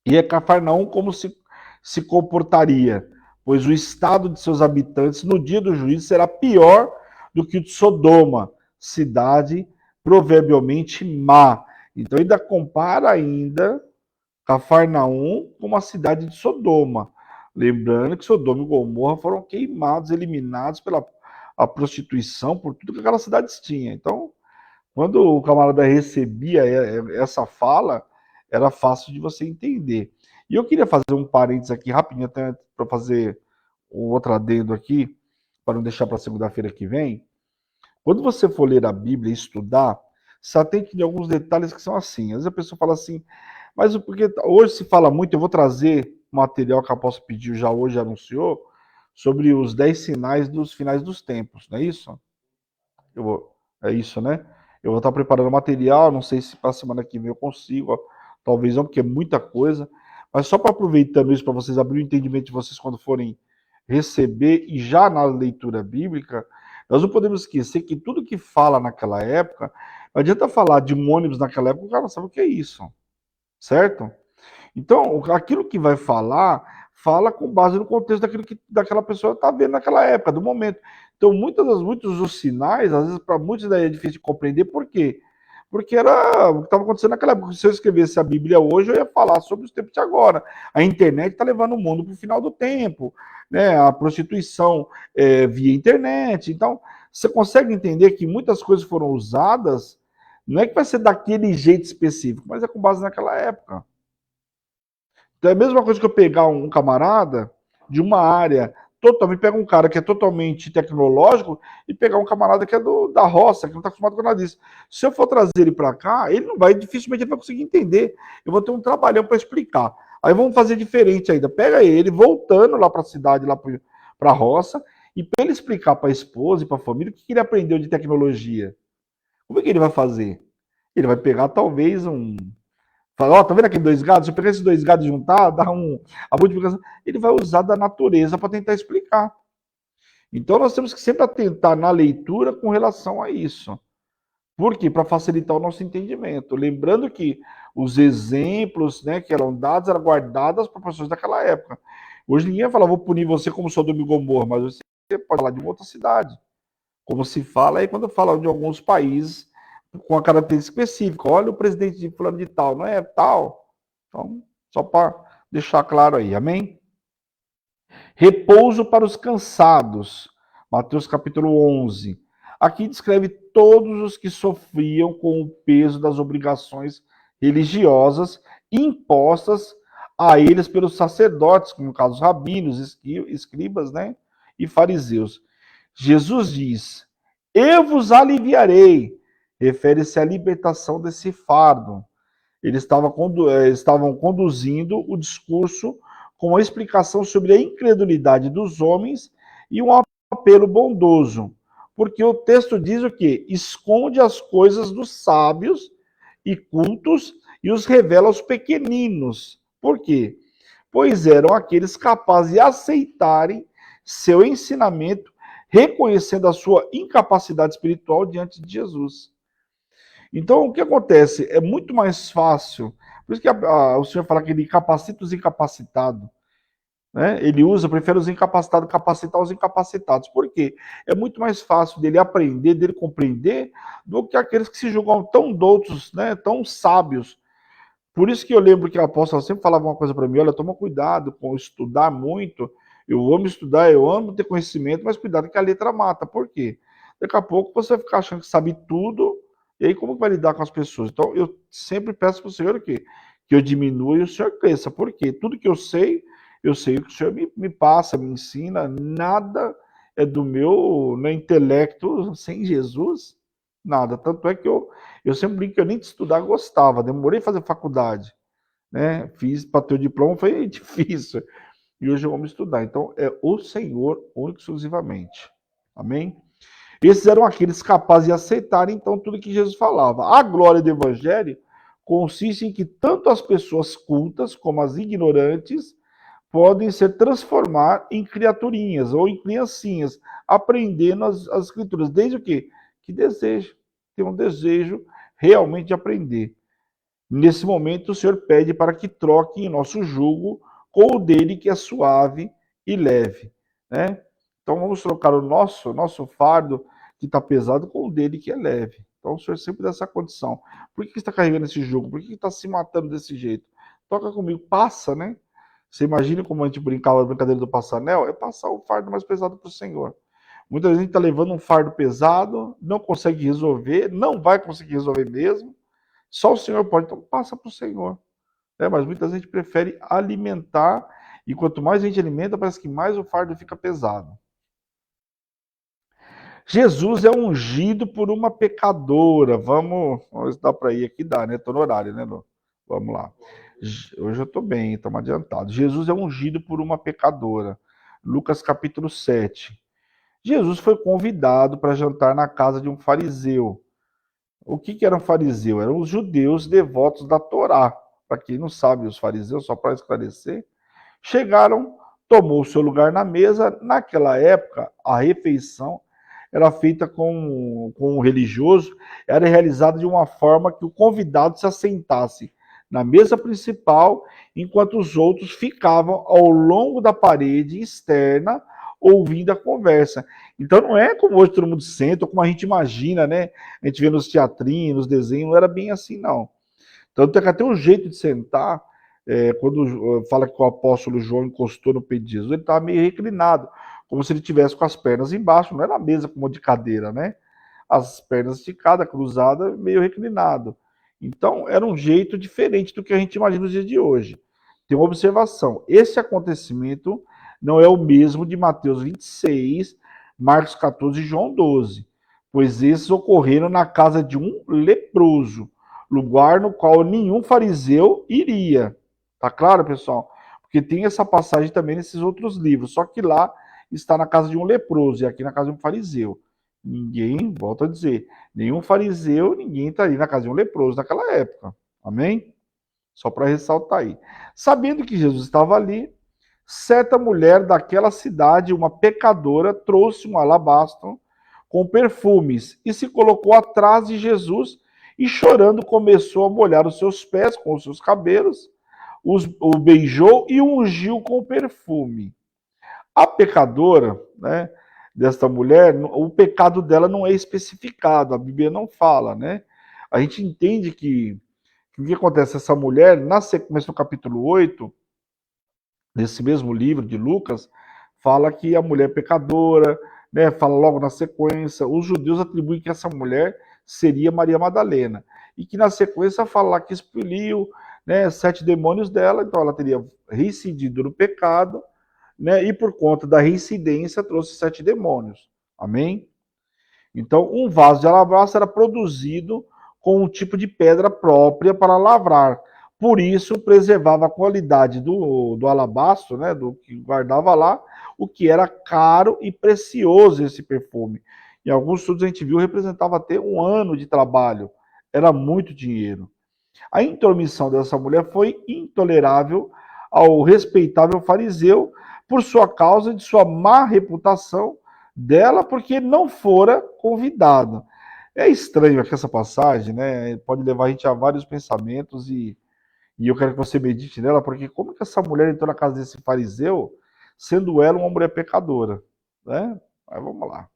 E é Cafarnaum como se comportaria, pois o estado de seus habitantes no dia do juízo será pior do que o de Sodoma, cidade proverbialmente má. Então ainda compara ainda Cafarnaum com uma cidade de Sodoma. Lembrando que Sodoma e Gomorra foram queimados, eliminados pela a prostituição, por tudo que aquelas cidades tinham. Então, quando o camarada recebia essa fala, era fácil de você entender. E eu queria fazer um parênteses aqui rapidinho, até para fazer um outro adendo aqui, para não deixar para segunda-feira que vem. Quando você for ler a Bíblia e estudar, você atente de alguns detalhes que são assim. Às vezes a pessoa fala assim, mas porque hoje se fala muito, eu vou trazer material que eu posso pedir já hoje, anunciou, sobre os 10 sinais dos finais dos tempos, não é isso? É isso, né? Eu vou estar preparando material, não sei se para a semana que vem eu consigo, ó, talvez não, porque é muita coisa, mas só para aproveitando isso, para vocês abrirem o entendimento de vocês quando forem receber e já na leitura bíblica, nós não podemos esquecer que tudo que fala naquela época, não adianta falar de um ônibus naquela época, o cara não sabe o que é isso, certo? Então, aquilo que vai falar, fala com base no contexto daquilo que daquela pessoa está vendo naquela época, do momento. Então, muitos dos sinais, às vezes, para muitos daí é difícil de compreender, por quê? Porque era o que estava acontecendo naquela época. Se eu escrevesse a Bíblia hoje, eu ia falar sobre os tempos de agora. A internet está levando o mundo para o final do tempo, né? A prostituição via internet. Então, você consegue entender que muitas coisas foram usadas, não é que vai ser daquele jeito específico, mas é com base naquela época. Então é a mesma coisa que eu pegar um camarada de uma área totalmente, pega um cara que é totalmente tecnológico e pegar um camarada que é da roça, que não está acostumado com nada disso. Se eu for trazer ele para cá, ele não vai, dificilmente ele vai conseguir entender. Eu vou ter um trabalhão para explicar. Aí vamos fazer diferente ainda. Pega ele voltando lá para a cidade, lá para a roça, e para ele explicar para a esposa e para a família o que ele aprendeu de tecnologia. Como é que ele vai fazer? Ele vai pegar talvez fala, ó, tá vendo aqueles dois gados? Se eu pegar esses dois gados e juntar, dá a multiplicação. Ele vai usar da natureza para tentar explicar. Então nós temos que sempre atentar na leitura com relação a isso. Por quê? Para facilitar o nosso entendimento. Lembrando que os exemplos, né, que eram dados eram guardados às proporções daquela época. Hoje ninguém fala, vou punir você como Sodoma e Gomorra, mas você pode falar de uma outra cidade. Como se fala aí quando fala de alguns países com a característica específica. Olha o presidente de fulano de tal, não é tal? Então, só para deixar claro aí, amém? Repouso para os cansados. Mateus capítulo 11. Aqui descreve todos os que sofriam com o peso das obrigações religiosas impostas a eles pelos sacerdotes, como no caso os rabinos, escribas, né, e fariseus. Jesus diz: Eu vos aliviarei. Refere-se à libertação desse fardo. Eles estavam conduzindo o discurso com uma explicação sobre a incredulidade dos homens e um apelo bondoso. Porque o texto diz o quê? Esconde as coisas dos sábios e cultos e os revela aos pequeninos. Por quê? Pois eram aqueles capazes de aceitarem seu ensinamento, reconhecendo a sua incapacidade espiritual diante de Jesus. Então, o que acontece? É muito mais fácil. Por isso que o senhor fala que ele capacita os incapacitados. Né? Ele prefere os incapacitados capacitar os incapacitados. Por quê? É muito mais fácil dele aprender, dele compreender, do que aqueles que se julgam tão doutos, né? Tão sábios. Por isso que eu lembro que a apóstola sempre falava uma coisa para mim: olha, toma cuidado com estudar muito. Eu amo estudar, eu amo ter conhecimento, mas cuidado que a letra mata. Por quê? Daqui a pouco você vai ficar achando que sabe tudo, e aí como vai lidar com as pessoas? Então eu sempre peço para o Senhor que eu diminua e o Senhor cresça. Por quê? Tudo que eu sei o que o Senhor me passa, me ensina. Nada é do meu intelecto sem Jesus. Nada. Tanto é que eu sempre brinco que eu nem de estudar gostava, demorei a fazer faculdade, né? Fiz para ter o diploma, foi difícil. E hoje eu vou estudar. Então é o Senhor único e exclusivamente. Amém? Esses eram aqueles capazes de aceitar então tudo que Jesus falava. A glória do evangelho consiste em que tanto as pessoas cultas como as ignorantes podem ser transformadas em criaturinhas ou em criancinhas, aprendendo as escrituras, desde o quê? Que desejo, tem um desejo realmente de aprender. Nesse momento, o Senhor pede para que troquem nosso jugo com o dele, que é suave e leve. Né? Então, vamos trocar o nosso fardo, que está pesado, com o dele, que é leve. Então, o Senhor sempre dá essa condição. Por que você está carregando esse jugo? Por que está se matando desse jeito? Toca comigo, passa, né? Você imagina como a gente brincava a brincadeira do passanel? É passar o fardo mais pesado para o Senhor. Muita gente está levando um fardo pesado, não consegue resolver, não vai conseguir resolver mesmo. Só o Senhor pode, então passa para o Senhor. Mas muita gente prefere alimentar, e quanto mais a gente alimenta, parece que mais o fardo fica pesado. Jesus é ungido por uma pecadora. Vamos dar para ir aqui, dá, né? Estou no horário, né, Lu? Vamos lá. Hoje eu estou bem, estamos adiantados. Jesus é ungido por uma pecadora. Lucas capítulo 7. Jesus foi convidado para jantar na casa de um fariseu. O que era um fariseu? Eram os judeus devotos da Torá. Para quem não sabe, os fariseus, só para esclarecer, chegaram, tomou seu lugar na mesa. Naquela época, a refeição era feita com o religioso, era realizada de uma forma que o convidado se assentasse na mesa principal, enquanto os outros ficavam ao longo da parede externa ouvindo a conversa. Então não é como hoje todo mundo senta, ou como a gente imagina, né? A gente vê nos teatrinhos, nos desenhos, não era bem assim, não. Tanto é que até o jeito de sentar, quando fala que o apóstolo João encostou no peito de Jesus, ele estava meio reclinado, como se ele tivesse com as pernas embaixo, não era a mesa como de cadeira, né? As pernas esticadas, cruzadas, meio reclinado. Então, era um jeito diferente do que a gente imagina nos dias de hoje. tem uma observação. Esse acontecimento não é o mesmo de Mateus 26, Marcos 14 e João 12, pois esses ocorreram na casa de um leproso, lugar no qual nenhum fariseu iria. Tá claro, pessoal? Porque tem essa passagem também nesses outros livros, só que lá está na casa de um leproso e aqui na casa de um fariseu. Ninguém, volto a dizer, nenhum fariseu, ninguém estaria na casa de um leproso naquela época. Amém? Só para ressaltar aí. Sabendo que Jesus estava ali, certa mulher daquela cidade, uma pecadora, trouxe um alabastro com perfumes e se colocou atrás de Jesus e chorando começou a molhar os seus pés com os seus cabelos, o beijou e o ungiu com o perfume. A pecadora, né, desta mulher, o pecado dela não é especificado, a Bíblia não fala, né? A gente entende que o que acontece? Essa mulher, na sequência do capítulo 8, desse mesmo livro de Lucas, fala que a mulher pecadora, né, fala logo na sequência, os judeus atribuem que essa mulher seria Maria Madalena, e que na sequência fala lá que expeliu, né, 7 demônios dela, então ela teria reincidido no pecado, né, e por conta da reincidência trouxe 7 demônios. Amém? Então, um vaso de alabastro era produzido com um tipo de pedra própria para lavrar. Por isso, preservava a qualidade do alabastro, né, do que guardava lá, o que era caro e precioso esse perfume. Em alguns estudos a gente viu, representava até um ano de trabalho. Era muito dinheiro. A intromissão dessa mulher foi intolerável ao respeitável fariseu por sua causa de sua má reputação dela, porque não fora convidado. É estranho aqui essa passagem, né? Pode levar a gente a vários pensamentos e eu quero que você medite nela, porque como que essa mulher entrou na casa desse fariseu, sendo ela uma mulher pecadora, né? Mas vamos lá.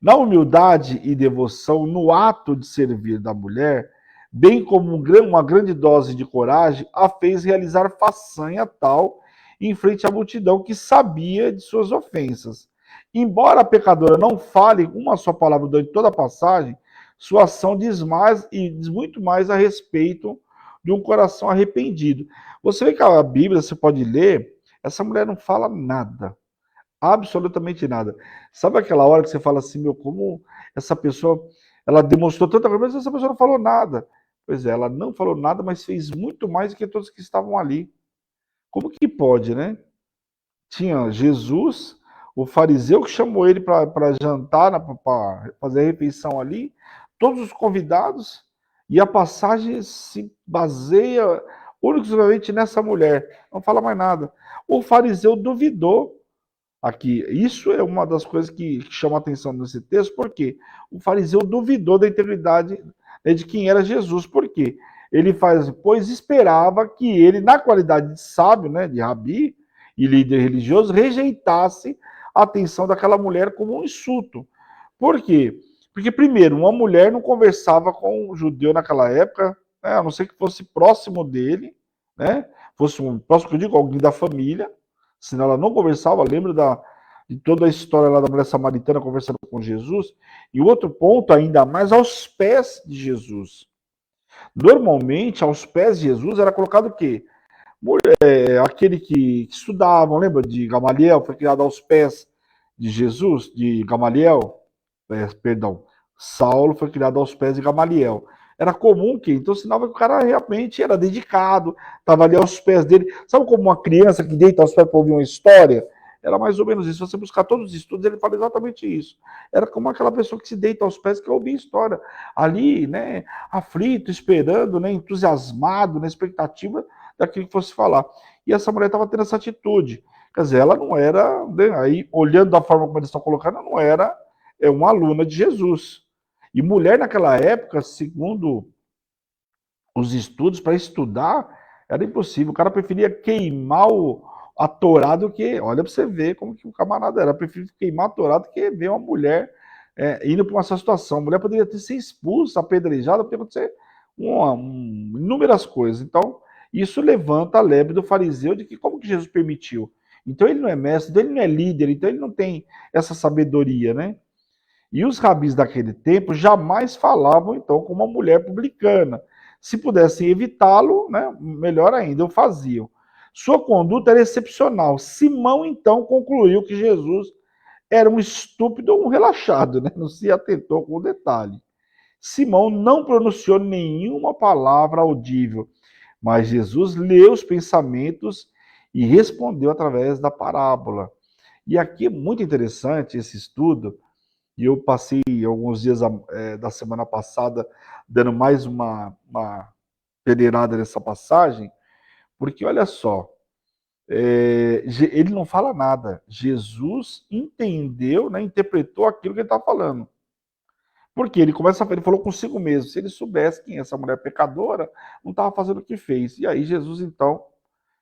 Na humildade e devoção, no ato de servir da mulher, bem como uma grande dose de coragem, a fez realizar façanha tal em frente à multidão que sabia de suas ofensas. Embora a pecadora não fale uma só palavra durante toda a passagem, sua ação diz mais e diz muito mais a respeito de um coração arrependido. Você vê que a Bíblia, você pode ler, essa mulher não fala nada. Absolutamente nada. Sabe aquela hora que você fala assim, meu, como essa pessoa, ela demonstrou tanta coisa, mas essa pessoa não falou nada. Pois é, ela não falou nada, mas fez muito mais do que todos que estavam ali. Como que pode, né? Tinha Jesus, o fariseu que chamou ele para jantar, para fazer a refeição ali, todos os convidados, e a passagem se baseia unicamente nessa mulher. Não fala mais nada. O fariseu duvidou aqui. Isso é uma das coisas que chama a atenção nesse texto, porque o fariseu duvidou da integridade, né, de quem era Jesus. Por quê? Ele faz, pois esperava que ele, na qualidade de sábio, né, de rabi e líder religioso, rejeitasse a atenção daquela mulher como um insulto. Por quê? Porque, primeiro, uma mulher não conversava com um judeu naquela época, né, a não ser que fosse próximo dele, né, fosse um próximo, que eu digo, alguém da família, senão ela não conversava. Lembra de toda a história lá da mulher samaritana conversando com Jesus? E outro ponto, ainda mais, aos pés de Jesus. Normalmente, aos pés de Jesus era colocado o quê? Aquele que estudavam, lembra de Gamaliel, foi criado aos pés de Jesus, de Gamaliel, perdão, Saulo foi criado aos pés de Gamaliel. Era comum que, então sinava que o cara realmente era dedicado, estava ali aos pés dele. Sabe como uma criança que deita aos pés para ouvir uma história? Era mais ou menos isso. Se você buscar todos os estudos, ele fala exatamente isso. Era como aquela pessoa que se deita aos pés que ouvia história. Ali, né, aflito, esperando, né, entusiasmado, na expectativa daquilo que fosse falar. E essa mulher estava tendo essa atitude. Quer dizer, ela não era, né, aí, olhando da forma como eles estão colocando, ela não era uma aluna de Jesus. E mulher naquela época, segundo os estudos, para estudar, era impossível. O cara preferia queimar a Torá do que. Olha para você ver como que o camarada era. Preferia queimar a Torá do que ver uma mulher indo para essa situação. A mulher poderia ter sido expulsa, apedrejada, poderia acontecer inúmeras coisas. Então, isso levanta a lebre do fariseu de que como que Jesus permitiu. Então ele não é mestre, então ele não é líder, então ele não tem essa sabedoria, né? E os rabis daquele tempo jamais falavam, então, com uma mulher publicana. Se pudessem evitá-lo, né, melhor ainda, o faziam. Sua conduta era excepcional. Simão, então, concluiu que Jesus era um estúpido ou um relaxado, né? Não se atentou com o detalhe. Simão não pronunciou nenhuma palavra audível, mas Jesus leu os pensamentos e respondeu através da parábola. E aqui é muito interessante esse estudo, e eu passei alguns dias da semana passada dando mais uma peneirada nessa passagem, porque olha só, ele não fala nada. Jesus entendeu, né, interpretou aquilo que ele está falando. Porque ele falou consigo mesmo, se ele soubesse quem é essa mulher pecadora, não estava fazendo o que fez. E aí Jesus, então,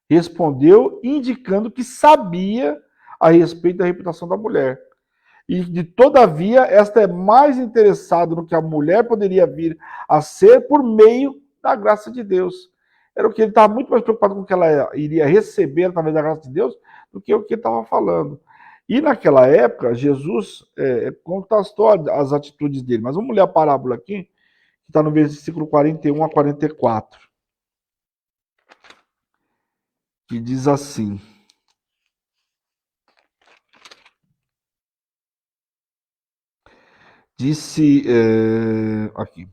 respondeu, indicando que sabia a respeito da reputação da mulher. E, de todavia, esta é mais interessada no que a mulher poderia vir a ser por meio da graça de Deus. Era o que ele estava muito mais preocupado com o que ela iria receber através da graça de Deus do que o que ele estava falando. E naquela época, Jesus contrastou as atitudes dele. Mas vamos ler a parábola aqui, que está no versículo 41 a 44. Que diz assim. Disse aqui.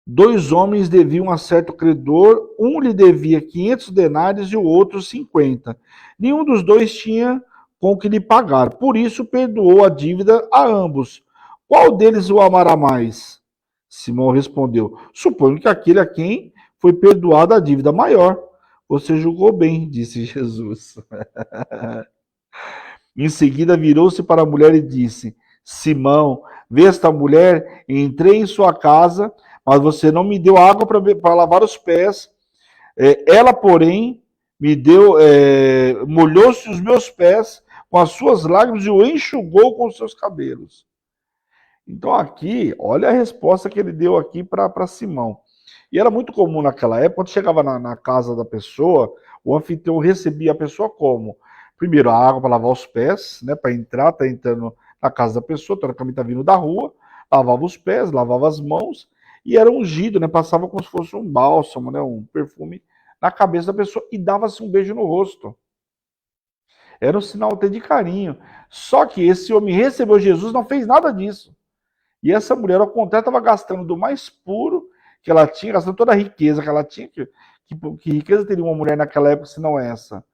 2 homens deviam a certo credor, um lhe devia 500 denários e o outro 50. Nenhum dos dois tinha com que lhe pagar, por isso perdoou a dívida a ambos. Qual deles o amará mais? Simão respondeu, suponho que aquele a quem foi perdoada a dívida maior. Você julgou bem, disse Jesus. Em seguida virou-se para a mulher e disse, Simão, vê esta mulher, entrei em sua casa, mas você não me deu água para lavar os pés. Ela, porém, me deu, molhou-se os meus pés com as suas lágrimas e o enxugou com os seus cabelos. Então aqui, olha a resposta que ele deu aqui para Simão. E era muito comum naquela época, quando chegava na casa da pessoa, o anfitrião recebia a pessoa como? Primeiro, a água para lavar os pés, né, para entrar, tá entrando na casa da pessoa, teoricamente tá vindo da rua, lavava os pés, lavava as mãos, e era ungido, né, passava como se fosse um bálsamo, né, um perfume na cabeça da pessoa e dava-se um beijo no rosto. Era um sinal até de carinho. Só que esse homem recebeu Jesus, não fez nada disso. E essa mulher, ao contrário, estava gastando do mais puro que ela tinha, gastando toda a riqueza que ela tinha. Que riqueza teria uma mulher naquela época se não essa?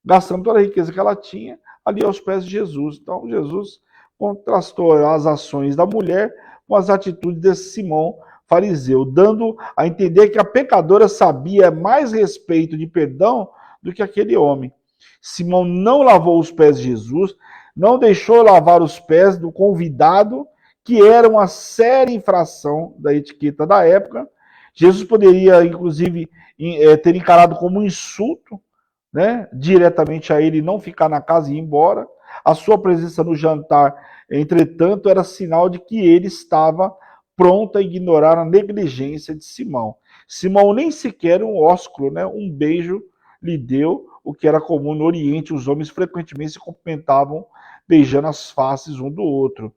Gastando toda a riqueza que ela tinha ali aos pés de Jesus. Então, Jesus contrastou as ações da mulher com as atitudes desse Simão fariseu, dando a entender que a pecadora sabia mais respeito de perdão do que aquele homem. Simão não lavou os pés de Jesus, não deixou lavar os pés do convidado, que era uma séria infração da etiqueta da época. Jesus poderia, inclusive, ter encarado como um insulto, né, diretamente a ele não ficar na casa e ir embora. A sua presença no jantar, entretanto, era sinal de que ele estava pronto a ignorar a negligência de Simão. Simão nem sequer um ósculo, né, um beijo lhe deu, o que era comum no Oriente, os homens frequentemente se cumprimentavam beijando as faces um do outro.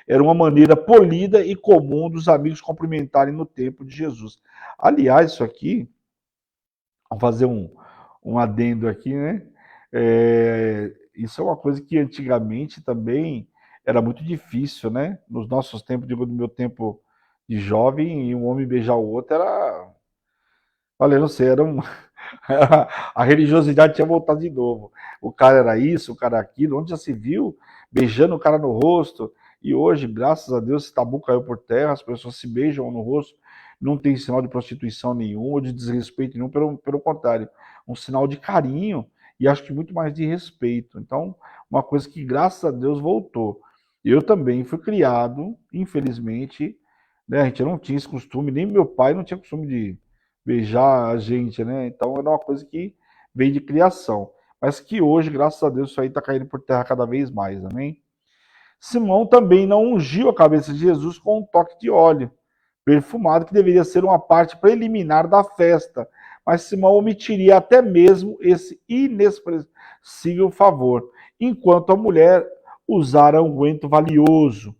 Era uma maneira polida e comum dos amigos cumprimentarem no tempo de Jesus. Aliás, isso aqui, vamos fazer um adendo aqui, né? Isso é uma coisa que antigamente também era muito difícil, né? Nos nossos tempos, digo, no meu tempo de jovem, um homem beijar o outro era... Olha, não sei, a religiosidade tinha voltado de novo. O cara era isso, o cara aquilo, onde já se viu beijando o cara no rosto. E hoje, graças a Deus, esse tabu caiu por terra, as pessoas se beijam no rosto, não tem sinal de prostituição nenhum, ou de desrespeito nenhum, pelo contrário, um sinal de carinho e acho que muito mais de respeito. Então, uma coisa que, graças a Deus, voltou. Eu também fui criado, infelizmente, né, a gente não tinha esse costume, nem meu pai não tinha costume de beijar a gente, né? Então era uma coisa que veio de criação. Mas que hoje, graças a Deus, isso aí está caindo por terra cada vez mais, amém? Simão também não ungiu a cabeça de Jesus com um toque de óleo perfumado, que deveria ser uma parte preliminar da festa. Mas Simão omitiria até mesmo esse inexpressível favor, enquanto a mulher usara um unguento valioso.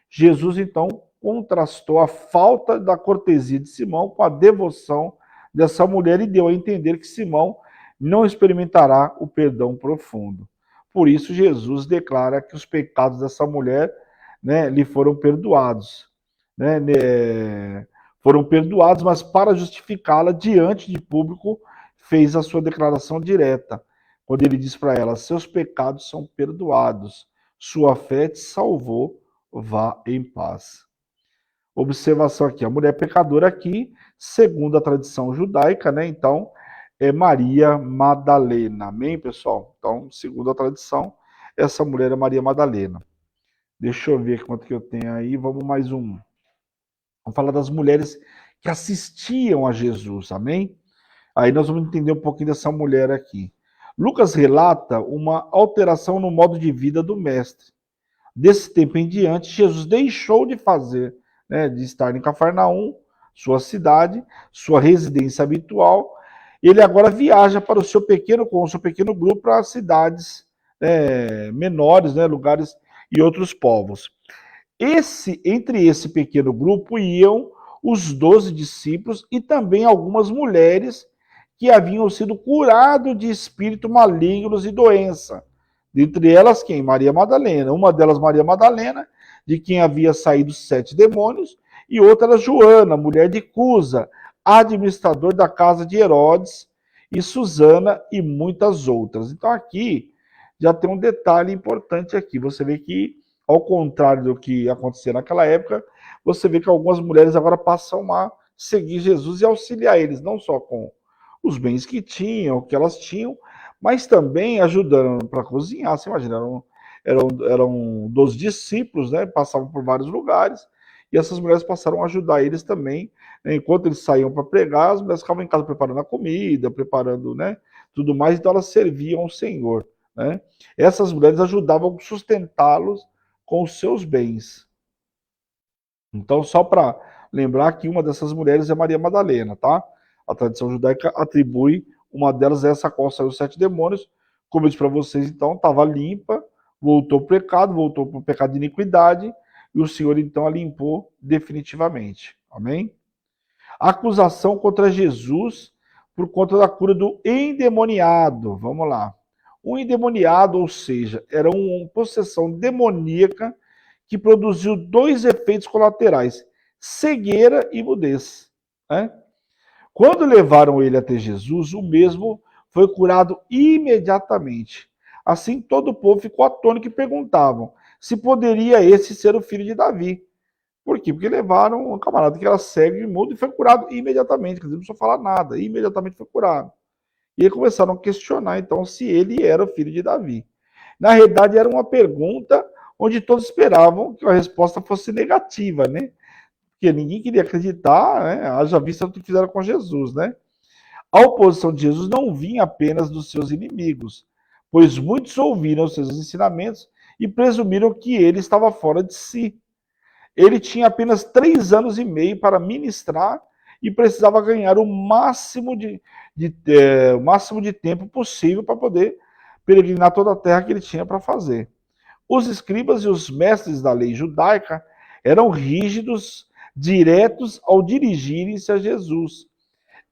Jesus, então, contrastou a falta da cortesia de Simão com a devoção dessa mulher e deu a entender que Simão não experimentará o perdão profundo. Por isso, Jesus declara que os pecados dessa mulher, né, lhe foram perdoados. Foram perdoados, mas para justificá-la diante de público, fez a sua declaração direta, quando ele diz para ela: seus pecados são perdoados, sua fé te salvou, vá em paz. Observação aqui, a mulher pecadora aqui, segundo a tradição judaica, né? Então, é Maria Madalena. Amém, pessoal? Então, segundo a tradição, essa mulher é Maria Madalena. Deixa eu ver quanto que eu tenho aí. Vamos mais um. Vamos falar das mulheres que assistiam a Jesus, amém? Aí nós vamos entender um pouquinho dessa mulher aqui. Lucas relata uma alteração no modo de vida do mestre. Desse tempo em diante, Jesus deixou de fazer, né, de estar em Cafarnaum, sua cidade, sua residência habitual. Ele agora viaja para o seu pequeno, com o seu pequeno grupo, para cidades menores, né, lugares e outros povos. Entre esse pequeno grupo iam os 12 discípulos e também algumas mulheres que haviam sido curadas de espíritos malignos e doença. Dentre elas, quem? Maria Madalena. Uma delas, Maria Madalena, de quem havia saído 7 demônios, e outra era Joana, mulher de Cusa, administrador da casa de Herodes, e Susana e muitas outras. Então aqui já tem um detalhe importante aqui. Você vê que, ao contrário do que acontecia naquela época, você vê que algumas mulheres agora passam a seguir Jesus e auxiliar eles, não só com os bens que tinham, que elas tinham, mas também ajudando para cozinhar. Você imagina, eram 12 discípulos, né? Passavam por vários lugares, e essas mulheres passaram a ajudar eles também, né? Enquanto eles saíam para pregar, as mulheres ficavam em casa preparando a comida, preparando, né, tudo mais, então elas serviam ao Senhor, né? Essas mulheres ajudavam a sustentá-los com os seus bens. Então, só para lembrar que uma dessas mulheres é Maria Madalena, tá? A tradição judaica atribui uma delas a essa qual saiu 7 demônios. Como eu disse para vocês, então, estava limpa, voltou para o pecado, voltou para o pecado de iniquidade, e o Senhor, então, a limpou definitivamente. Amém? A acusação contra Jesus por conta da cura do endemoniado. Vamos lá. O endemoniado, ou seja, era uma possessão demoníaca que produziu 2 efeitos colaterais: cegueira e mudez. Né? Quando levaram ele até Jesus, o mesmo foi curado imediatamente. Assim, todo o povo ficou atônito e perguntavam se poderia esse ser o filho de Davi. Por quê? Porque levaram um camarada que era cego e mudo e foi curado imediatamente. Quer dizer, não precisou falar nada, imediatamente foi curado. E aí começaram a questionar, então, se ele era o filho de Davi. Na realidade, era uma pergunta onde todos esperavam que a resposta fosse negativa, né? Porque ninguém queria acreditar, né? Haja vista do que fizeram com Jesus, né? A oposição de Jesus não vinha apenas dos seus inimigos, pois muitos ouviram seus ensinamentos e presumiram que ele estava fora de si. Ele tinha apenas 3 anos e meio para ministrar e precisava ganhar o máximo de tempo possível para poder peregrinar toda a terra que ele tinha para fazer. Os escribas e os mestres da lei judaica eram rígidos, diretos ao dirigirem-se a Jesus.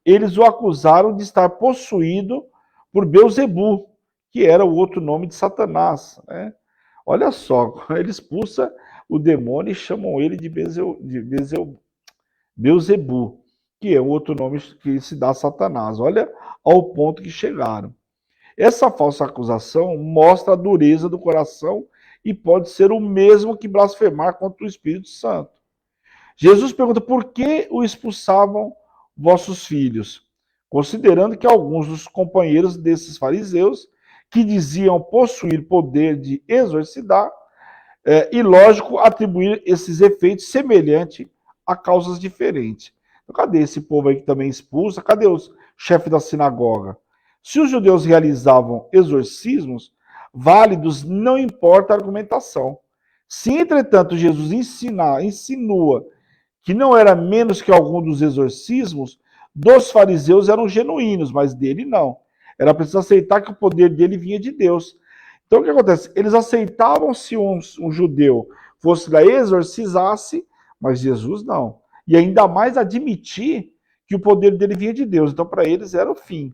Eles o acusaram de estar possuído por Beuzebu, que era o outro nome de Satanás. Né? Olha só, ele expulsa o demônio e chamam ele de Beuzebu, que é o outro nome que se dá a Satanás. Olha ao ponto que chegaram. Essa falsa acusação mostra a dureza do coração e pode ser o mesmo que blasfemar contra o Espírito Santo. Jesus pergunta: por que o expulsavam vossos filhos? Considerando que alguns dos companheiros desses fariseus, que diziam possuir poder de exorcidar, e lógico atribuir esses efeitos semelhantes a causas diferentes. Então, cadê esse povo aí que também expulsa? Cadê os chefes da sinagoga? Se os judeus realizavam exorcismos válidos, não importa a argumentação. Se, entretanto, Jesus insinua que não era menos que algum dos exorcismos, dos fariseus eram genuínos, mas dele não. Era preciso aceitar que o poder dele vinha de Deus. Então o que acontece? Eles aceitavam se um judeu fosse lá e exorcizasse, mas Jesus não. E ainda mais admitir que o poder dele vinha de Deus. Então para eles era o fim.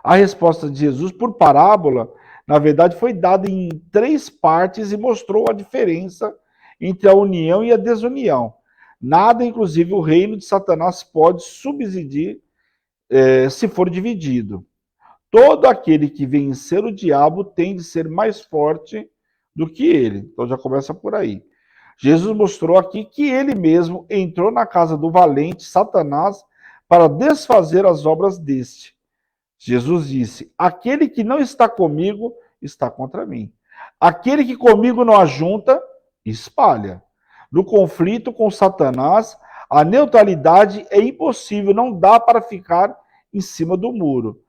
A resposta de Jesus, por parábola, na verdade, foi dada em 3 partes e mostrou a diferença entre a união e a desunião. Nada, inclusive, o reino de Satanás pode subsistir se for dividido. Todo aquele que vencer o diabo tem de ser mais forte do que ele. Então já começa por aí. Jesus mostrou aqui que ele mesmo entrou na casa do valente Satanás para desfazer as obras deste. Jesus disse: aquele que não está comigo está contra mim. Aquele que comigo não ajunta, espalha. No conflito com Satanás, a neutralidade é impossível, não dá para ficar em cima do muro.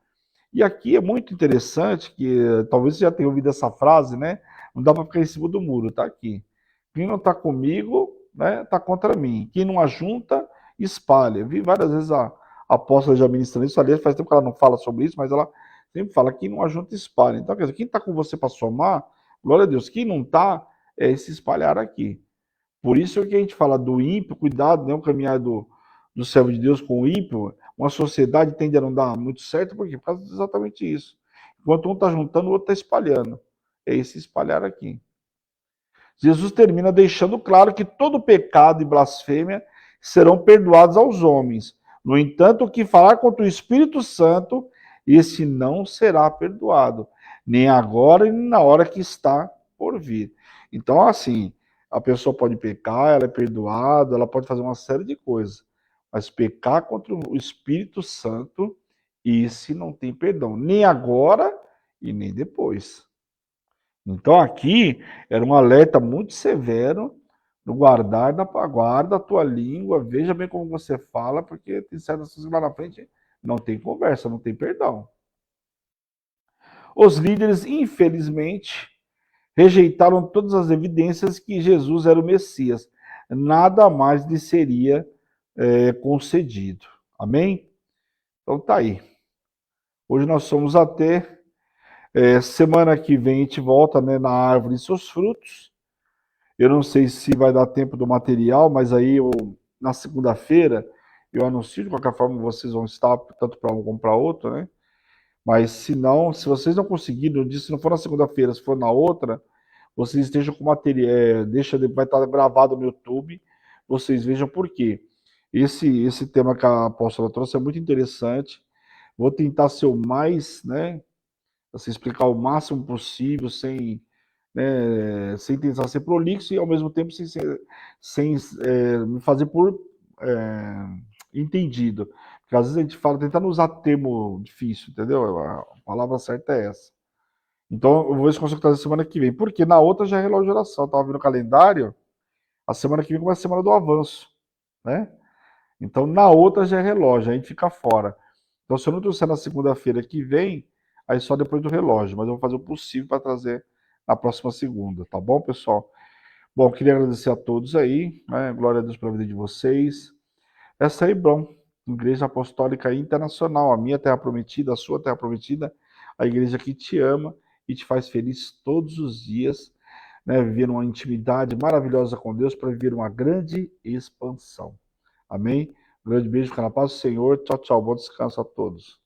E aqui é muito interessante, que talvez você já tenha ouvido essa frase, né? Não dá para ficar em cima do muro, tá aqui. Quem não está comigo, né, está contra mim. Quem não ajunta, espalha. Eu vi várias vezes a apóstola já ministrando isso, aliás, faz tempo que ela não fala sobre isso, mas ela sempre fala, quem não ajunta, espalha. Então, quer dizer, quem está com você para somar, glória a Deus. Quem não está, é se espalhar aqui. Por isso que a gente fala do ímpio, cuidado, né, o caminhar do servo de Deus com o ímpio, uma sociedade tende a não dar muito certo, por quê? Por causa exatamente isso. Enquanto um está juntando, o outro está espalhando. É esse espalhar aqui. Jesus termina deixando claro que todo pecado e blasfêmia serão perdoados aos homens. No entanto, o que falar contra o Espírito Santo, esse não será perdoado, nem agora e nem na hora que está por vir. Então, assim, a pessoa pode pecar, ela é perdoada, ela pode fazer uma série de coisas, mas pecar contra o Espírito Santo, esse não tem perdão, nem agora e nem depois. Então aqui era um alerta muito severo no guarda a tua língua, veja bem como você fala, porque tem certas coisas lá na frente não tem conversa, não tem perdão. Os líderes, infelizmente, rejeitaram todas as evidências que Jesus era o Messias. Nada mais lhe seria concedido. Amém? Então tá aí. Hoje nós somos até semana que vem a gente volta, né, na árvore e seus frutos. Eu não sei se vai dar tempo do material, mas aí na segunda-feira eu anuncio, de qualquer forma vocês vão estar, tanto para um como para outro, né? Mas se não, se vocês não conseguirem, se não for na segunda-feira, se for na outra, vocês estejam com material, vai estar gravado no YouTube, vocês vejam por quê. Esse tema que a apóstola trouxe é muito interessante. Vou tentar ser o mais, né, assim, explicar o máximo possível, sem tentar ser prolixo e ao mesmo tempo sem me fazer por entendido. Porque às vezes a gente fala tentando usar termo difícil, entendeu? A palavra certa é essa. Então eu vou ver se consigo trazer semana que vem. Porque na outra já é relógio de oração. Eu estava vendo o calendário, a semana que vem começa a semana do avanço, né? Então na outra já é relógio, a gente fica fora. Então se eu não trouxer na segunda-feira que vem, aí só depois do relógio. Mas eu vou fazer o possível para trazer na próxima segunda, tá bom, pessoal? Bom, queria agradecer a todos aí, né? Glória a Deus pela vida de vocês. Essa aí, bom, Igreja Apostólica Internacional, a minha terra prometida, a sua terra prometida, a igreja que te ama e te faz feliz todos os dias, né? Viver uma intimidade maravilhosa com Deus para viver uma grande expansão. Amém? Um grande beijo, fica na paz do Senhor. Tchau, tchau. Bom descanso a todos.